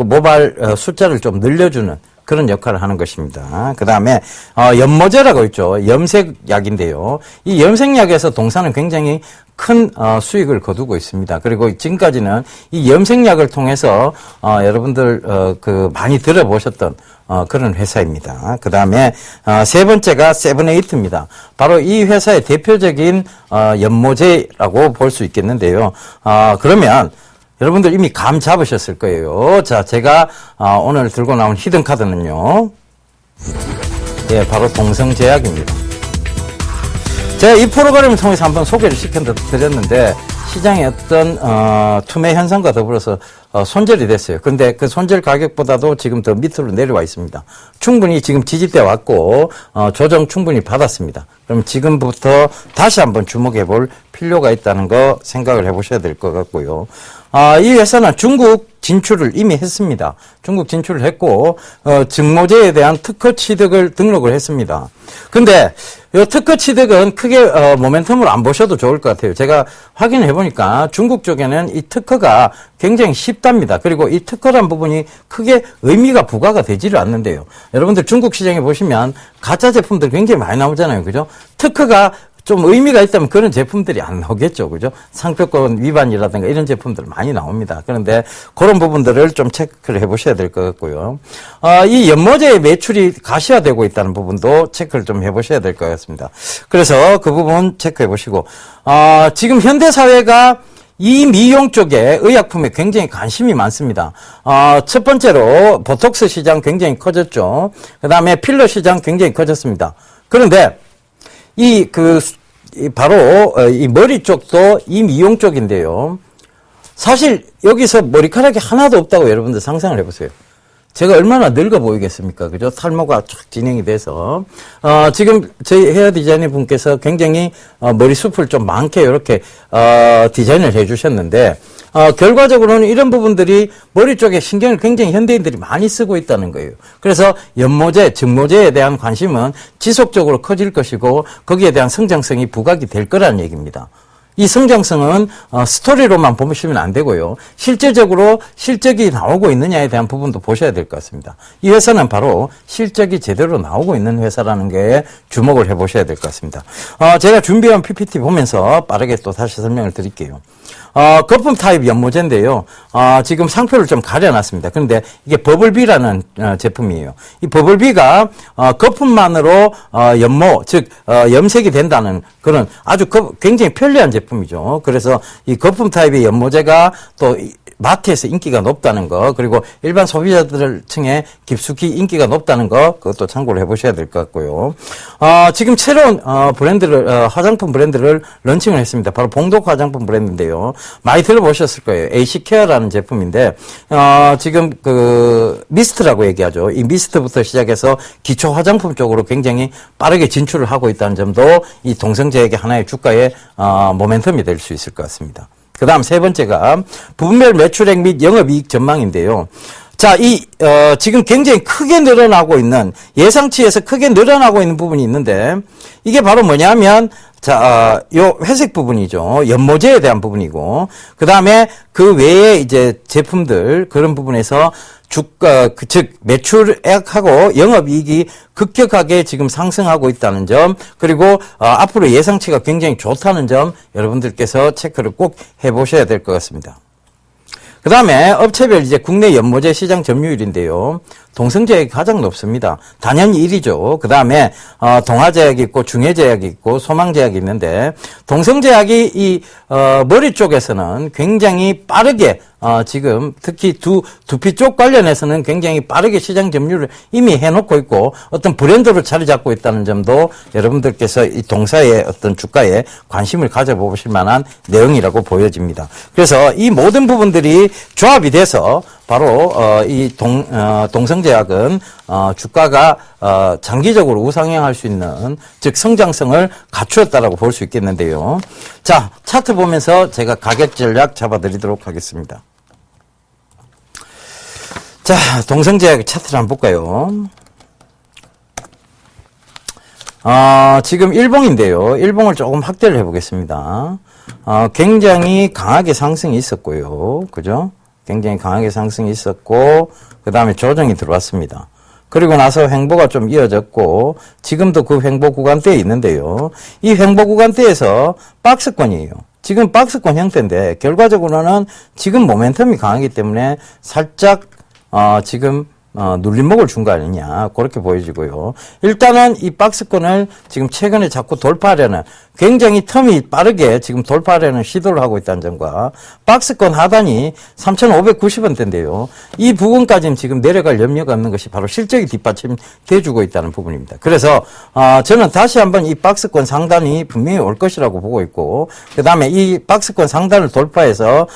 모발 숫자를 좀 늘려주는 그런 역할을 하는 것입니다. 그 다음에, 연모제라고 있죠. 염색약인데요. 이 염색약에서 동사는 굉장히 큰 수익을 거두고 있습니다. 그리고 지금까지는 이 염색약을 통해서 여러분들 많이 들어보셨던 그런 회사입니다. 그 다음에 세 번째가 세븐에이트입니다. 바로 이 회사의 대표적인 연모제라고 볼 수 있겠는데요. 그러면 여러분들 이미 감 잡으셨을 거예요. 자, 제가 오늘 들고 나온 히든카드는요. 예, 바로 동성제약입니다. 제가 이 프로그램을 통해서 한번 소개를 시켜드렸는데 시장의 어떤 투매 현상과 더불어서 손절이 됐어요. 근데 그 손절 가격보다도 지금 더 밑으로 내려와 있습니다. 충분히 지금 지지대 왔고 조정 충분히 받았습니다. 그럼 지금부터 다시 한번 주목해 볼 필요가 있다는 거 생각을 해보셔야 될 것 같고요. 이 회사는 중국 진출을 이미 했습니다. 중국 진출을 했고 증모제에 대한 특허 취득을 등록을 했습니다. 근데 이 특허 취득은 크게 모멘텀을 안 보셔도 좋을 것 같아요. 제가 확인해 보니까 중국 쪽에는 이 특허가 굉장히 쉽답니다. 그리고 이 특허란 부분이 크게 의미가 부과가 되지를 않는데요. 여러분들 중국 시장에 보시면 가짜 제품들 굉장히 많이 나오잖아요. 그죠? 특허가 좀 의미가 있다면 그런 제품들이 안 나오겠죠. 그죠? 상표권 위반이라든가 이런 제품들 많이 나옵니다. 그런데 그런 부분들을 좀 체크를 해보셔야 될 것 같고요. 이 연모제의 매출이 가시화되고 있다는 부분도 체크를 좀 해보셔야 될 것 같습니다. 그래서 그 부분 체크해 보시고, 지금 현대사회가 이 미용 쪽에 의약품에 굉장히 관심이 많습니다. 첫 번째로 보톡스 시장 굉장히 커졌죠. 그 다음에 필러 시장 굉장히 커졌습니다. 그런데 바로 이 머리 쪽도 이 미용 쪽인데요. 사실 여기서 머리카락이 하나도 없다고 여러분들 상상을 해보세요. 제가 얼마나 늙어 보이겠습니까? 그죠? 탈모가 쫙 진행이 돼서. 지금 저희 헤어 디자이너 분께서 굉장히 머리숱을 좀 많게 이렇게 디자인을 해 주셨는데, 결과적으로는 이런 부분들이 머리 쪽에 신경을 굉장히 현대인들이 많이 쓰고 있다는 거예요. 그래서 연모제, 증모제에 대한 관심은 지속적으로 커질 것이고, 거기에 대한 성장성이 부각이 될 거라는 얘기입니다. 이 성장성은 스토리로만 보시면 안 되고요. 실제적으로 실적이 나오고 있느냐에 대한 부분도 보셔야 될 것 같습니다. 이 회사는 바로 실적이 제대로 나오고 있는 회사라는 게 주목을 해보셔야 될 것 같습니다. 제가 준비한 PPT 보면서 빠르게 또 다시 설명을 드릴게요. 거품 타입 연모제인데요. 지금 상표를 좀 가려놨습니다. 그런데 이게 버블비라는 제품이에요. 이 버블비가 거품만으로 연모, 즉 염색이 된다는 그런 아주 굉장히 편리한 제품이죠. 그래서 이 거품 타입의 연모제가 또 마트에서 인기가 높다는 거, 그리고 일반 소비자들 층에 깊숙이 인기가 높다는 거, 그것도 참고를 해보셔야 될 것 같고요. 지금 새로운 브랜드를, 화장품 브랜드를 런칭을 했습니다. 바로 봉독 화장품 브랜드인데요. 많이 들어보셨을 거예요. 에이시케어라는 제품인데, 지금 미스트라고 얘기하죠. 이 미스트부터 시작해서 기초 화장품 쪽으로 굉장히 빠르게 진출을 하고 있다는 점도 이 동성제약의 하나의 주가의 모멘텀이 될 수 있을 것 같습니다. 그 다음 세 번째가 부분별 매출액 및 영업이익 전망인데요. 자, 지금 굉장히 크게 늘어나고 있는, 예상치에서 크게 늘어나고 있는 부분이 있는데, 이게 바로 뭐냐면, 자, 요 회색 부분이죠. 연모제에 대한 부분이고, 그 다음에 그 외에 이제 제품들, 그런 부분에서 주가, 즉, 매출액하고 영업이익이 급격하게 지금 상승하고 있다는 점, 그리고 앞으로 예상치가 굉장히 좋다는 점, 여러분들께서 체크를 꼭 해보셔야 될 것 같습니다. 그 다음에 업체별 이제 국내 연모제 시장 점유율인데요. 동성제약이 가장 높습니다. 단연히 1위죠. 그 다음에 동아제약이 있고 중해제약이 있고 소망제약이 있는데, 동성제약이 이 머리 쪽에서는 굉장히 빠르게 지금 특히 두피 쪽 관련해서는 굉장히 빠르게 시장 점유율을 이미 해놓고 있고 어떤 브랜드로 자리 잡고 있다는 점도 여러분들께서 이 동사의 어떤 주가에 관심을 가져보실 만한 내용이라고 보여집니다. 그래서 이 모든 부분들이 조합이 돼서 바로 이 동성제약은 주가가 장기적으로 우상향할 수 있는, 즉 성장성을 갖추었다라고 볼 수 있겠는데요. 자, 차트 보면서 제가 가격 전략 잡아드리도록 하겠습니다. 자, 동성제약 차트를 한번 볼까요? 지금 일봉인데요. 일봉을 조금 확대를 해보겠습니다. 굉장히 강하게 상승이 있었고요. 그죠? 굉장히 강하게 상승이 있었고, 그 다음에 조정이 들어왔습니다. 그리고 나서 횡보가 좀 이어졌고, 지금도 그 횡보 구간대에 있는데요. 이 횡보 구간대에서 박스권이에요. 지금 박스권 형태인데, 결과적으로는 지금 모멘텀이 강하기 때문에 살짝, 지금, 눌림목을 준 거 아니냐, 그렇게 보여지고요. 일단은 이 박스권을 지금 최근에 자꾸 돌파하려는, 굉장히 텀이 빠르게 지금 돌파하려는 시도를 하고 있다는 점과, 박스권 하단이 3,590원대인데요. 이 부분까지는 지금 내려갈 염려가 없는 것이 바로 실적이 뒷받침돼주고 있다는 부분입니다. 그래서 저는 다시 한번 이 박스권 상단이 분명히 올 것이라고 보고 있고, 그 다음에 이 박스권 상단을 돌파해서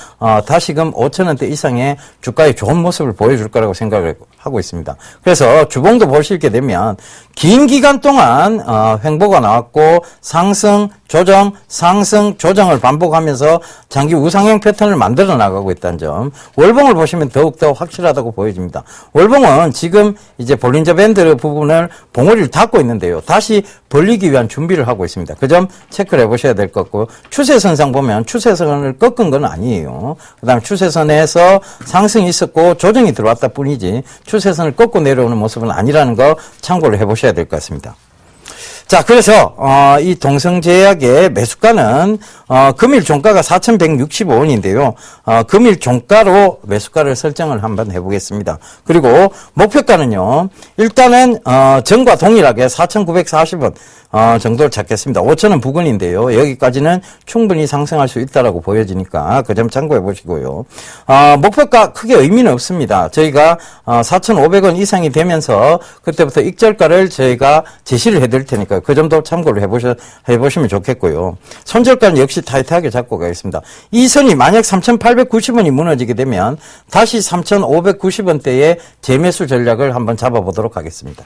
다시금 5,000원대 이상의 주가의 좋은 모습을 보여줄 거라고 생각을 하고 있습니다. 그래서 주봉도 보시게 되면 긴 기간 동안 횡보가 나왔고 상승, 조정, 상승, 조정을 반복하면서 장기 우상향 패턴을 만들어 나가고 있다는 점, 월봉을 보시면 더욱더 확실하다고 보여집니다. 월봉은 지금 이제 볼린저 밴드 부분을 봉우리를 닫고 있는데요. 다시 벌리기 위한 준비를 하고 있습니다. 그 점 체크를 해보셔야 될 것 같고요. 추세선상 보면 추세선을 꺾은 건 아니에요. 그 다음에 추세선에서 상승이 있었고 조정이 들어왔다 뿐이지 추세선을 꺾고 내려오는 모습은 아니라는 거 참고를 해보셔야 될 것 같습니다. 자, 그래서 이 동성제약의 매수가는 금일 종가가 4,165원인데요. 금일 종가로 매수가를 설정을 한번 해보겠습니다. 그리고 목표가는요. 일단은 전과 동일하게 4,940원 정도를 잡겠습니다. 5,000원 부근인데요. 여기까지는 충분히 상승할 수 있다라고 보여지니까 그 점 참고해 보시고요. 목표가 크게 의미는 없습니다. 저희가 4,500원 이상이 되면서 그때부터 익절가를 저희가 제시를 해드릴 테니까 그 점도 참고를 해보시면 좋겠고요. 손절가는 역시 타이트하게 잡고 가겠습니다. 이 선이 만약 3,890원이 무너지게 되면 다시 3,590원대의 재매수 전략을 한번 잡아보도록 하겠습니다.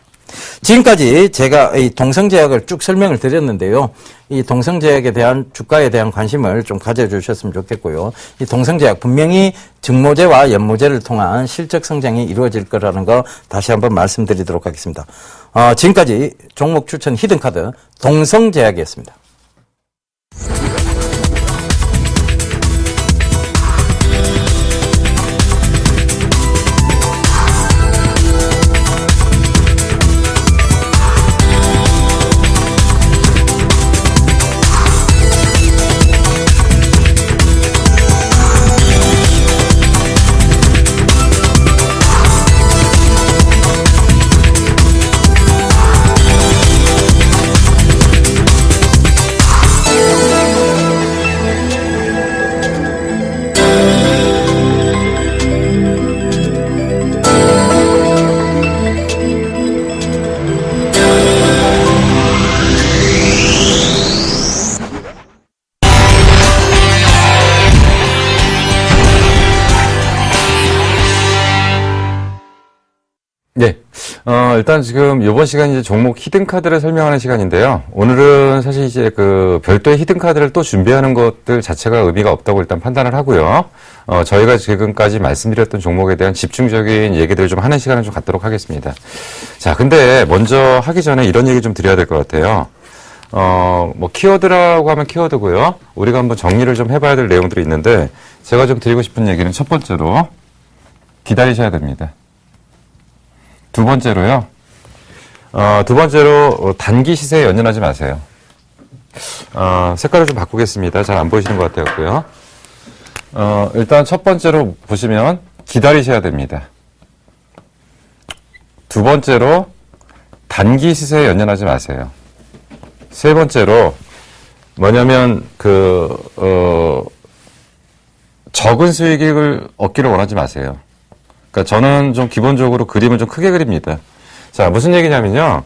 지금까지 제가 이 동성제약을 쭉 설명을 드렸는데요. 이 동성제약에 대한 주가에 대한 관심을 좀 가져주셨으면 좋겠고요. 이 동성제약 분명히 증모제와 연모제를 통한 실적 성장이 이루어질 거라는 거 다시 한번 말씀드리도록 하겠습니다. 지금까지 종목 추천 히든카드 동성제약이었습니다. 일단 지금 이번 시간이 이제 종목 히든카드를 설명하는 시간인데요. 오늘은 사실 이제 그 별도의 히든카드를 또 준비하는 것들 자체가 의미가 없다고 일단 판단을 하고요. 저희가 지금까지 말씀드렸던 종목에 대한 집중적인 얘기들을 좀 하는 시간을 좀 갖도록 하겠습니다. 자, 근데 먼저 하기 전에 이런 얘기 좀 드려야 될 것 같아요. 뭐 키워드라고 하면 키워드고요. 우리가 한번 정리를 좀 해봐야 될 내용들이 있는데 제가 좀 드리고 싶은 얘기는 첫 번째로 기다리셔야 됩니다. 두 번째로요. 단기 시세에 연연하지 마세요. 색깔을 좀 바꾸겠습니다. 잘 안 보이시는 것 같아요. 일단 첫 번째로 보시면 기다리셔야 됩니다. 두 번째로 단기 시세에 연연하지 마세요. 세 번째로 뭐냐면 적은 수익을 얻기를 원하지 마세요. 그러니까 저는 좀 기본적으로 그림을 좀 크게 그립니다. 자, 무슨 얘기냐면요.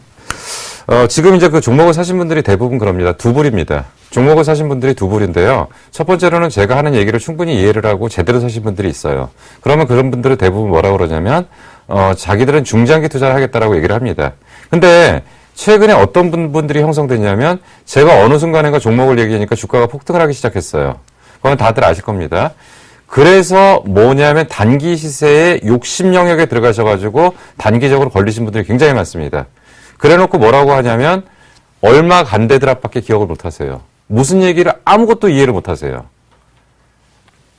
지금 이제 그 종목을 사신 분들이 대부분 그럽니다. 두 부류입니다. 종목을 사신 분들이 두 부류인데요. 첫 번째로는 제가 하는 얘기를 충분히 이해를 하고 제대로 사신 분들이 있어요. 그러면 그런 분들은 대부분 뭐라고 그러냐면, 자기들은 중장기 투자를 하겠다라고 얘기를 합니다. 근데 최근에 어떤 분들이 형성됐냐면, 제가 어느 순간인가 종목을 얘기하니까 주가가 폭등을 하기 시작했어요. 그건 다들 아실 겁니다. 그래서 뭐냐면 단기 시세에 욕심 영역에 들어가셔가지고 단기적으로 걸리신 분들이 굉장히 많습니다. 그래놓고 뭐라고 하냐면 얼마 간대드랍밖에 기억을 못하세요. 무슨 얘기를 아무것도 이해를 못하세요.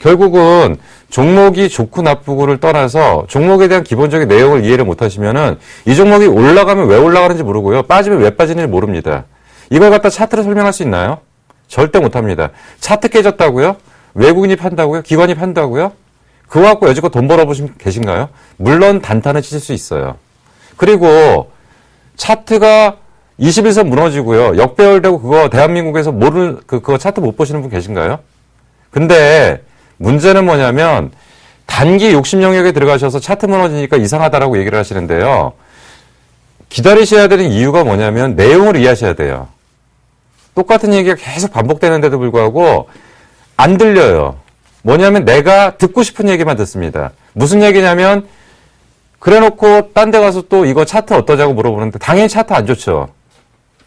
결국은 종목이 좋고 나쁘고를 떠나서 종목에 대한 기본적인 내용을 이해를 못하시면은 이 종목이 올라가면 왜 올라가는지 모르고요. 빠지면 왜 빠지는지 모릅니다. 이걸 갖다 차트로 설명할 수 있나요? 절대 못합니다. 차트 깨졌다고요? 외국인이 판다고요? 기관이 판다고요? 그거 갖고 여지껏 돈 벌어보신 계신가요? 물론 단타는 치실 수 있어요. 그리고 차트가 21선 무너지고요. 역배열되고 그거 대한민국에서 그거 차트 못 보시는 분 계신가요? 근데 문제는 뭐냐면 단기 욕심 영역에 들어가셔서 차트 무너지니까 이상하다라고 얘기를 하시는데요. 기다리셔야 되는 이유가 뭐냐면 내용을 이해하셔야 돼요. 똑같은 얘기가 계속 반복되는데도 불구하고 안 들려요. 뭐냐면 내가 듣고 싶은 얘기만 듣습니다. 무슨 얘기냐면 그래 놓고 딴 데 가서 또 이거 차트 어떠냐고 물어보는데 당연히 차트 안 좋죠.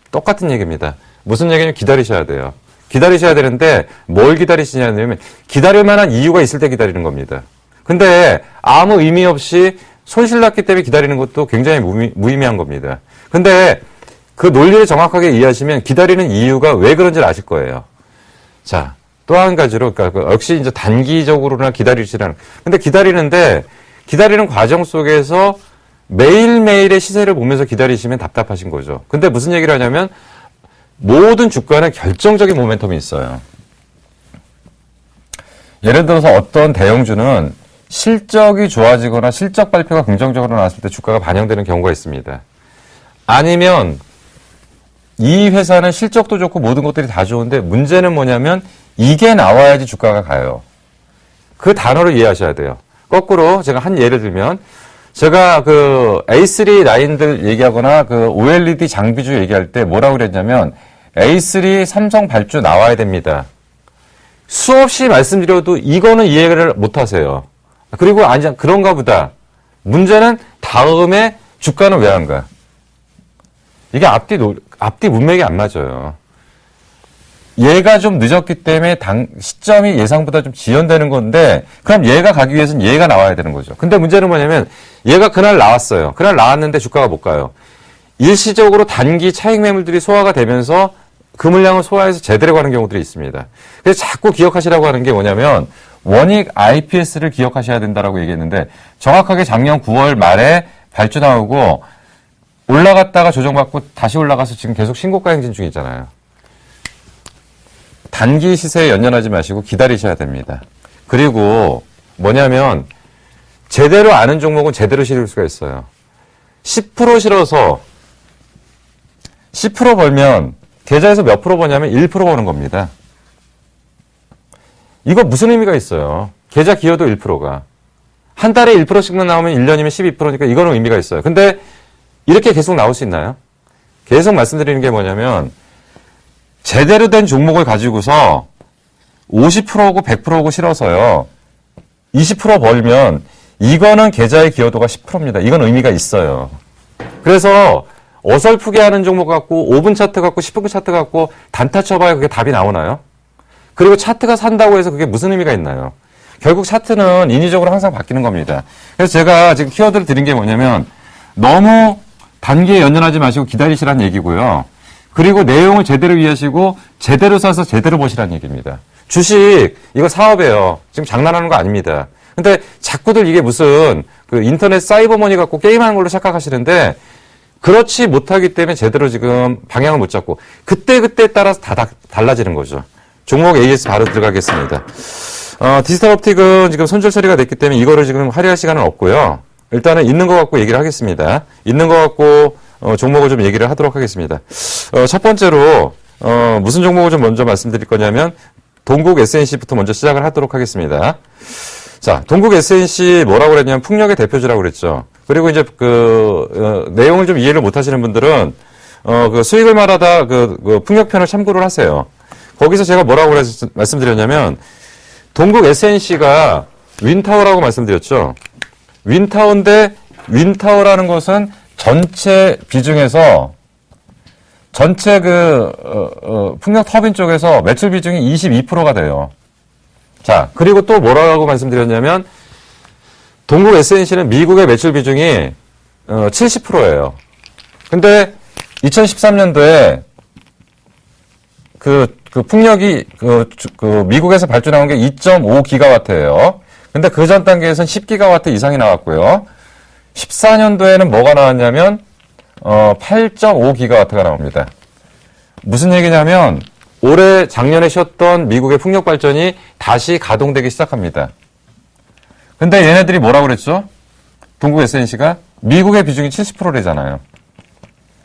똑같은 얘기입니다. 무슨 얘기냐면 기다리셔야 돼요. 기다리셔야 되는데 뭘 기다리시냐면 기다릴 만한 이유가 있을 때 기다리는 겁니다. 근데 아무 의미 없이 손실났기 때문에 기다리는 것도 굉장히 무의미한 겁니다. 근데 그 논리를 정확하게 이해하시면 기다리는 이유가 왜 그런지를 아실 거예요. 자, 또 한 가지로, 그러니까 역시 이제 단기적으로나 기다리시라는. 근데 기다리는 과정 속에서 매일매일의 시세를 보면서 기다리시면 답답하신 거죠. 근데 무슨 얘기를 하냐면 모든 주가는 결정적인 모멘텀이 있어요. 예를 들어서 어떤 대형주는 실적이 좋아지거나 실적 발표가 긍정적으로 나왔을 때 주가가 반영되는 경우가 있습니다. 아니면 이 회사는 실적도 좋고 모든 것들이 다 좋은데 문제는 뭐냐면 이게 나와야지 주가가 가요. 그 단어를 이해하셔야 돼요. 거꾸로 제가 한 예를 들면 제가 그 A3 라인들 얘기하거나 그 OLED 장비주 얘기할 때 뭐라고 그랬냐면 A3 삼성 발주 나와야 됩니다. 수없이 말씀드려도 이거는 이해를 못 하세요. 그리고 아니 그런가 보다. 문제는 다음에 주가는 왜 안 가? 이게 앞뒤 문맥이 안 맞아요. 얘가 좀 늦었기 때문에 시점이 예상보다 좀 지연되는 건데 그럼 얘가 가기 위해서는 얘가 나와야 되는 거죠. 근데 문제는 뭐냐면 얘가 그날 나왔어요. 그날 나왔는데 주가가 못 가요. 일시적으로 단기 차익 매물들이 소화가 되면서 그 물량을 소화해서 제대로 가는 경우들이 있습니다. 그래서 자꾸 기억하시라고 하는 게 뭐냐면 원익 IPS를 기억하셔야 된다라고 얘기했는데 정확하게 작년 9월 말에 발주 나오고 올라갔다가 조정받고 다시 올라가서 지금 계속 신고가 행진 중이잖아요. 단기 시세에 연연하지 마시고 기다리셔야 됩니다. 그리고 뭐냐면 제대로 아는 종목은 제대로 실을 수가 있어요. 10% 실어서 10% 벌면 계좌에서 몇 프로 버냐면 1% 버는 겁니다. 이거 무슨 의미가 있어요? 계좌 기여도 1%가. 한 달에 1%씩만 나오면 1년이면 12%니까 이거는 의미가 있어요. 근데 이렇게 계속 나올 수 있나요? 계속 말씀드리는 게 뭐냐면 제대로 된 종목을 가지고서 50%고 100%고 실어서요. 20% 벌면 이거는 계좌의 기여도가 10%입니다. 이건 의미가 있어요. 그래서 어설프게 하는 종목 갖고 5분 차트 갖고 10분 차트 갖고 단타 쳐봐야 그게 답이 나오나요? 그리고 차트가 산다고 해서 그게 무슨 의미가 있나요? 결국 차트는 인위적으로 항상 바뀌는 겁니다. 그래서 제가 지금 키워드를 드린 게 뭐냐면 너무 단기에 연연하지 마시고 기다리시라는 얘기고요. 그리고 내용을 제대로 이해하시고 제대로 사서 제대로 보시라는 얘기입니다. 주식 이거 사업이에요. 지금 장난하는 거 아닙니다. 근데 자꾸들 이게 무슨 그 인터넷 사이버머니 갖고 게임하는 걸로 착각하시는데 그렇지 못하기 때문에 제대로 지금 방향을 못 잡고 그때그때 따라서 다 달라지는 거죠. 종목 AS 바로 들어가겠습니다. 디지털 옵틱은 지금 손절 처리가 됐기 때문에 이거를 지금 할애할 시간은 없고요. 일단은 있는 거 갖고 얘기를 하겠습니다. 있는 거 갖고 종목을 좀 얘기를 하도록 하겠습니다. 첫 번째로 무슨 종목을 좀 먼저 말씀드릴 거냐면 동국 SNC부터 먼저 시작을 하도록 하겠습니다. 자, 동국 SNC 뭐라고 그랬냐면 풍력의 대표주라고 그랬죠. 그리고 이제 내용을 좀 이해를 못 하시는 분들은 그 수익을 말하다 그 풍력편을 참고를 하세요. 거기서 제가 뭐라고 말씀드렸냐면 동국 SNC가 윈타워라고 말씀드렸죠. 윈타워인데 윈타워라는 것은 전체 비중에서 전체 풍력 터빈 쪽에서 매출 비중이 22%가 돼요. 자, 그리고 또 뭐라고 말씀드렸냐면 동국 SNC는 미국의 매출 비중이 70%예요. 근데 2013년도에 그 풍력이 미국에서 발주나온 게 2.5기가와트예요. 근데 그 전 단계에서는 10기가와트 이상이 나왔고요. 14년도에는 뭐가 나왔냐면 8.5기가와트가 나옵니다. 무슨 얘기냐면 올해 작년에 쉬었던 미국의 풍력 발전이 다시 가동되기 시작합니다. 근데 얘네들이 뭐라고 그랬죠? 동국 SNC가 미국의 비중이 70%래잖아요.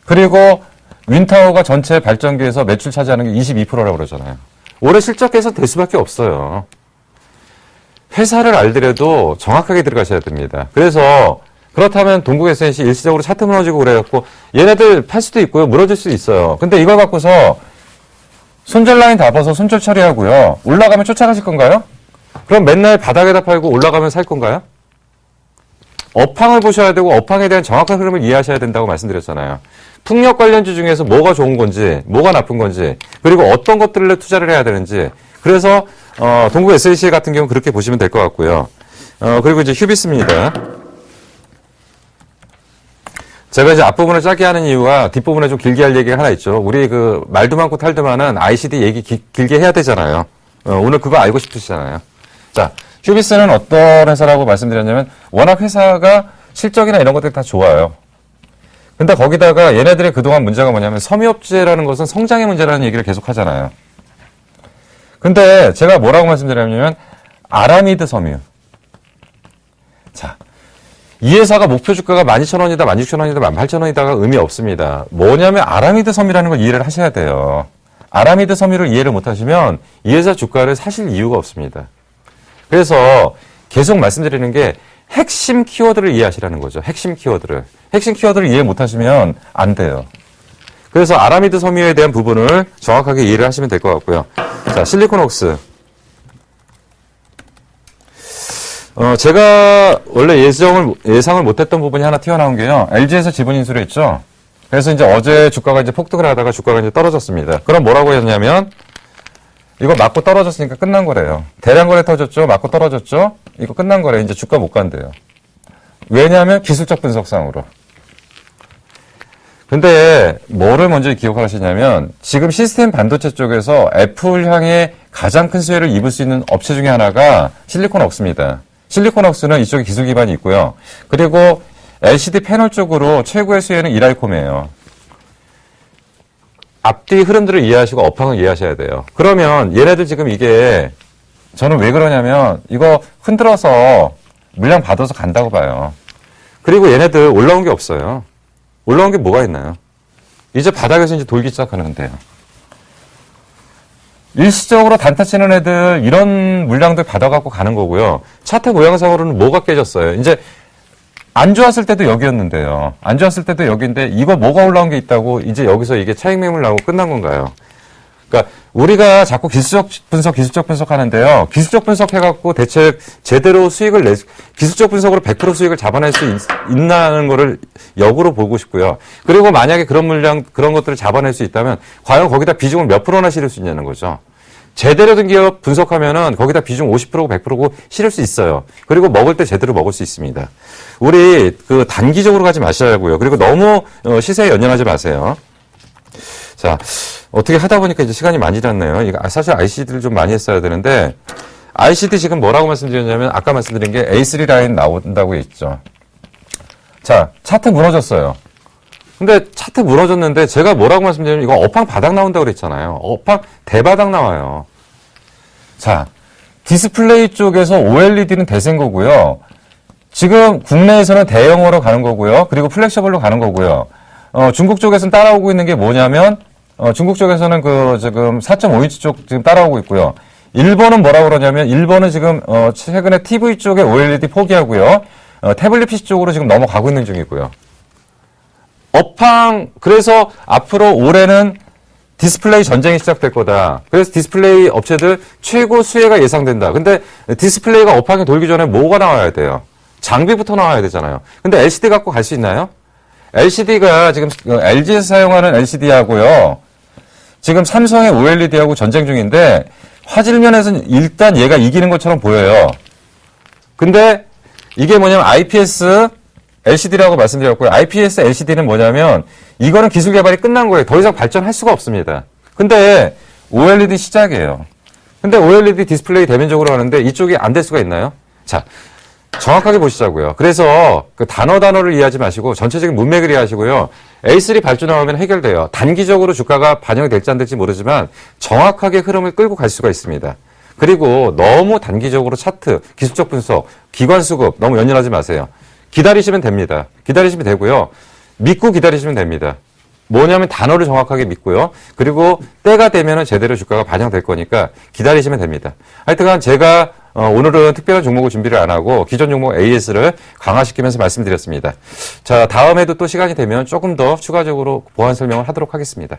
그리고 윈타워가 전체 발전기에서 매출 차지하는 게 22%라고 그러잖아요. 올해 실적 개선 될 수밖에 없어요. 회사를 알더라도 정확하게 들어가셔야 됩니다. 그래서 그렇다면 동국 SNC 일시적으로 차트 무너지고 그래갖고 얘네들 팔 수도 있고요. 무너질 수도 있어요. 근데 이걸 갖고서 손절 라인 다 봐서 손절 처리하고요. 올라가면 쫓아가실 건가요? 그럼 맨날 바닥에다 팔고 올라가면 살 건가요? 업황을 보셔야 되고 업황에 대한 정확한 흐름을 이해하셔야 된다고 말씀드렸잖아요. 풍력 관련주 중에서 뭐가 좋은 건지, 뭐가 나쁜 건지, 그리고 어떤 것들을 투자를 해야 되는지. 그래서 동국 SNC 같은 경우는 그렇게 보시면 될 것 같고요. 그리고 이제 휴비스입니다. 제가 이제 앞부분을 짧게 하는 이유가 뒷부분에 좀 길게 할 얘기가 하나 있죠. 우리 말도 많고 탈도 많은 ICD 얘기 길게 해야 되잖아요. 오늘 그거 알고 싶으시잖아요. 자, 휴비스는 어떤 회사라고 말씀드렸냐면 워낙 회사가 실적이나 이런 것들이 다 좋아요. 근데 거기다가 얘네들의 그동안 문제가 뭐냐면 섬유업체라는 것은 성장의 문제라는 얘기를 계속 하잖아요. 근데 제가 뭐라고 말씀드렸냐면 아라미드 섬유. 자, 이 회사가 목표 주가가 12,000원이다, 16,000원이다, 18,000원이다가 의미 없습니다. 뭐냐면 아라미드 섬유라는 걸 이해를 하셔야 돼요. 아라미드 섬유를 이해를 못하시면 이 회사 주가를 사실 이유가 없습니다. 그래서 계속 말씀드리는 게 핵심 키워드를 이해하시라는 거죠. 핵심 키워드를. 핵심 키워드를 이해 못하시면 안 돼요. 그래서 아라미드 섬유에 대한 부분을 정확하게 이해를 하시면 될 것 같고요. 자, 실리콘웍스. 제가 원래 예상을 못했던 부분이 하나 튀어나온 게요. LG에서 지분 인수를 했죠. 그래서 이제 어제 주가가 이제 폭등을 하다가 주가가 이제 떨어졌습니다. 그럼 뭐라고 했냐면 이거 맞고 떨어졌으니까 끝난 거래요. 대량 거래 터졌죠. 맞고 떨어졌죠. 이거 끝난 거래. 이제 주가 못 간대요. 왜냐하면 기술적 분석상으로. 근데 뭐를 먼저 기억하시냐면 지금 시스템 반도체 쪽에서 애플 향해 가장 큰 수혜를 입을 수 있는 업체 중에 하나가 실리콘웍스입니다. 실리콘웍스는 이쪽에 기술 기반이 있고요. 그리고 LCD 패널 쪽으로 최고의 수혜는 이랄콤이에요. 앞뒤 흐름들을 이해하시고 업황을 이해하셔야 돼요. 그러면 얘네들 지금 이게 저는 왜 그러냐면 이거 흔들어서 물량 받아서 간다고 봐요. 그리고 얘네들 올라온 게 없어요. 올라온 게 뭐가 있나요? 이제 바닥에서 이제 돌기 시작하는데요. 일시적으로 단타 치는 애들 이런 물량들 받아갖고 가는 거고요. 차트 모양상으로는 뭐가 깨졌어요? 이제 안 좋았을 때도 여기였는데요. 안 좋았을 때도 여기인데 이거 뭐가 올라온 게 있다고 이제 여기서 이게 차익 매물 나오고 끝난 건가요? 그러니까 우리가 자꾸 기술적 분석 하는데요. 기술적 분석 해갖고 대체 제대로 기술적 분석으로 100% 수익을 잡아낼 수 있나는 거를 역으로 보고 싶고요. 그리고 만약에 그런 것들을 잡아낼 수 있다면 과연 거기다 비중을 몇 프로나 실을 수 있냐는 거죠. 제대로 된 기업 분석하면은 거기다 비중 50%고 100%고 실을 수 있어요. 그리고 먹을 때 제대로 먹을 수 있습니다. 우리 단기적으로 가지 마셔야고요. 그리고 너무 시세에 연연하지 마세요. 자, 어떻게 하다 보니까 이제 시간이 많이 지났네요. 사실 ICD를 좀 많이 했어야 되는데, ICD 지금 뭐라고 말씀드렸냐면, 아까 말씀드린 게 A3 라인 나온다고 했죠. 자, 차트 무너졌어요. 근데 차트 무너졌는데, 제가 뭐라고 말씀드리냐면, 이거 업황 바닥 나온다고 그랬잖아요. 업황 대바닥 나와요. 자, 디스플레이 쪽에서 OLED는 대세인 거고요. 지금 국내에서는 대형으로 가는 거고요. 그리고 플렉셔블로 가는 거고요. 중국 쪽에서는 따라오고 있는 게 뭐냐면, 중국 쪽에서는 지금 4.5인치 쪽 지금 따라오고 있고요. 일본은 뭐라고 그러냐면, 일본은 지금, 최근에 TV 쪽에 OLED 포기하고요. 태블릿 PC 쪽으로 지금 넘어가고 있는 중이고요. 그래서 앞으로 올해는 디스플레이 전쟁이 시작될 거다. 그래서 디스플레이 업체들 최고 수혜가 예상된다. 근데 디스플레이가 업황이 돌기 전에 뭐가 나와야 돼요? 장비부터 나와야 되잖아요. 근데 LCD 갖고 갈 수 있나요? LCD가 지금 LG에서 사용하는 LCD하고요. 지금 삼성의 OLED하고 전쟁 중인데 화질 면에서는 일단 얘가 이기는 것처럼 보여요. 근데 이게 뭐냐면 IPS LCD라고 말씀드렸고요. IPS LCD는 뭐냐면 이거는 기술 개발이 끝난 거예요. 더 이상 발전할 수가 없습니다. 근데 OLED 시작이에요. 근데 OLED 디스플레이 대면적으로 하는데 이쪽이 안 될 수가 있나요? 자, 정확하게 보시자고요. 그래서 단어를 이해하지 마시고 전체적인 문맥을 이해하시고요. A3 발주나오면 해결돼요. 단기적으로 주가가 반영이 될지 안 될지 모르지만 정확하게 흐름을 끌고 갈 수가 있습니다. 그리고 너무 단기적으로 차트, 기술적 분석, 기관 수급 너무 연연하지 마세요. 기다리시면 됩니다. 기다리시면 되고요. 믿고 기다리시면 됩니다. 뭐냐면 단어를 정확하게 믿고요. 그리고 때가 되면은 제대로 주가가 반영될 거니까 기다리시면 됩니다. 하여튼간 제가 오늘은 특별한 종목을 준비를 안 하고 기존 종목 AS를 강화시키면서 말씀드렸습니다. 자, 다음에도 또 시간이 되면 조금 더 추가적으로 보완 설명을 하도록 하겠습니다.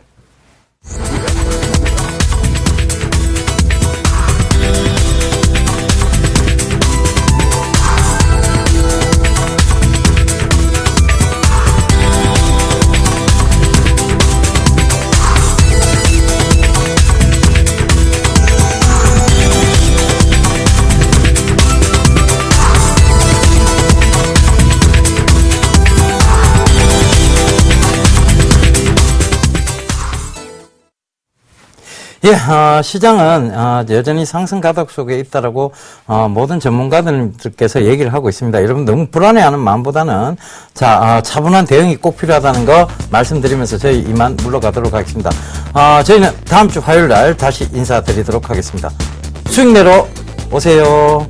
예, 시장은 여전히 상승 가닥 속에 있다라고 모든 전문가들께서 얘기를 하고 있습니다. 여러분 너무 불안해하는 마음보다는 차분한 대응이 꼭 필요하다는 거 말씀드리면서 저희 이만 물러가도록 하겠습니다. 저희는 다음 주 화요일 날 다시 인사드리도록 하겠습니다. 수익 내러 오세요.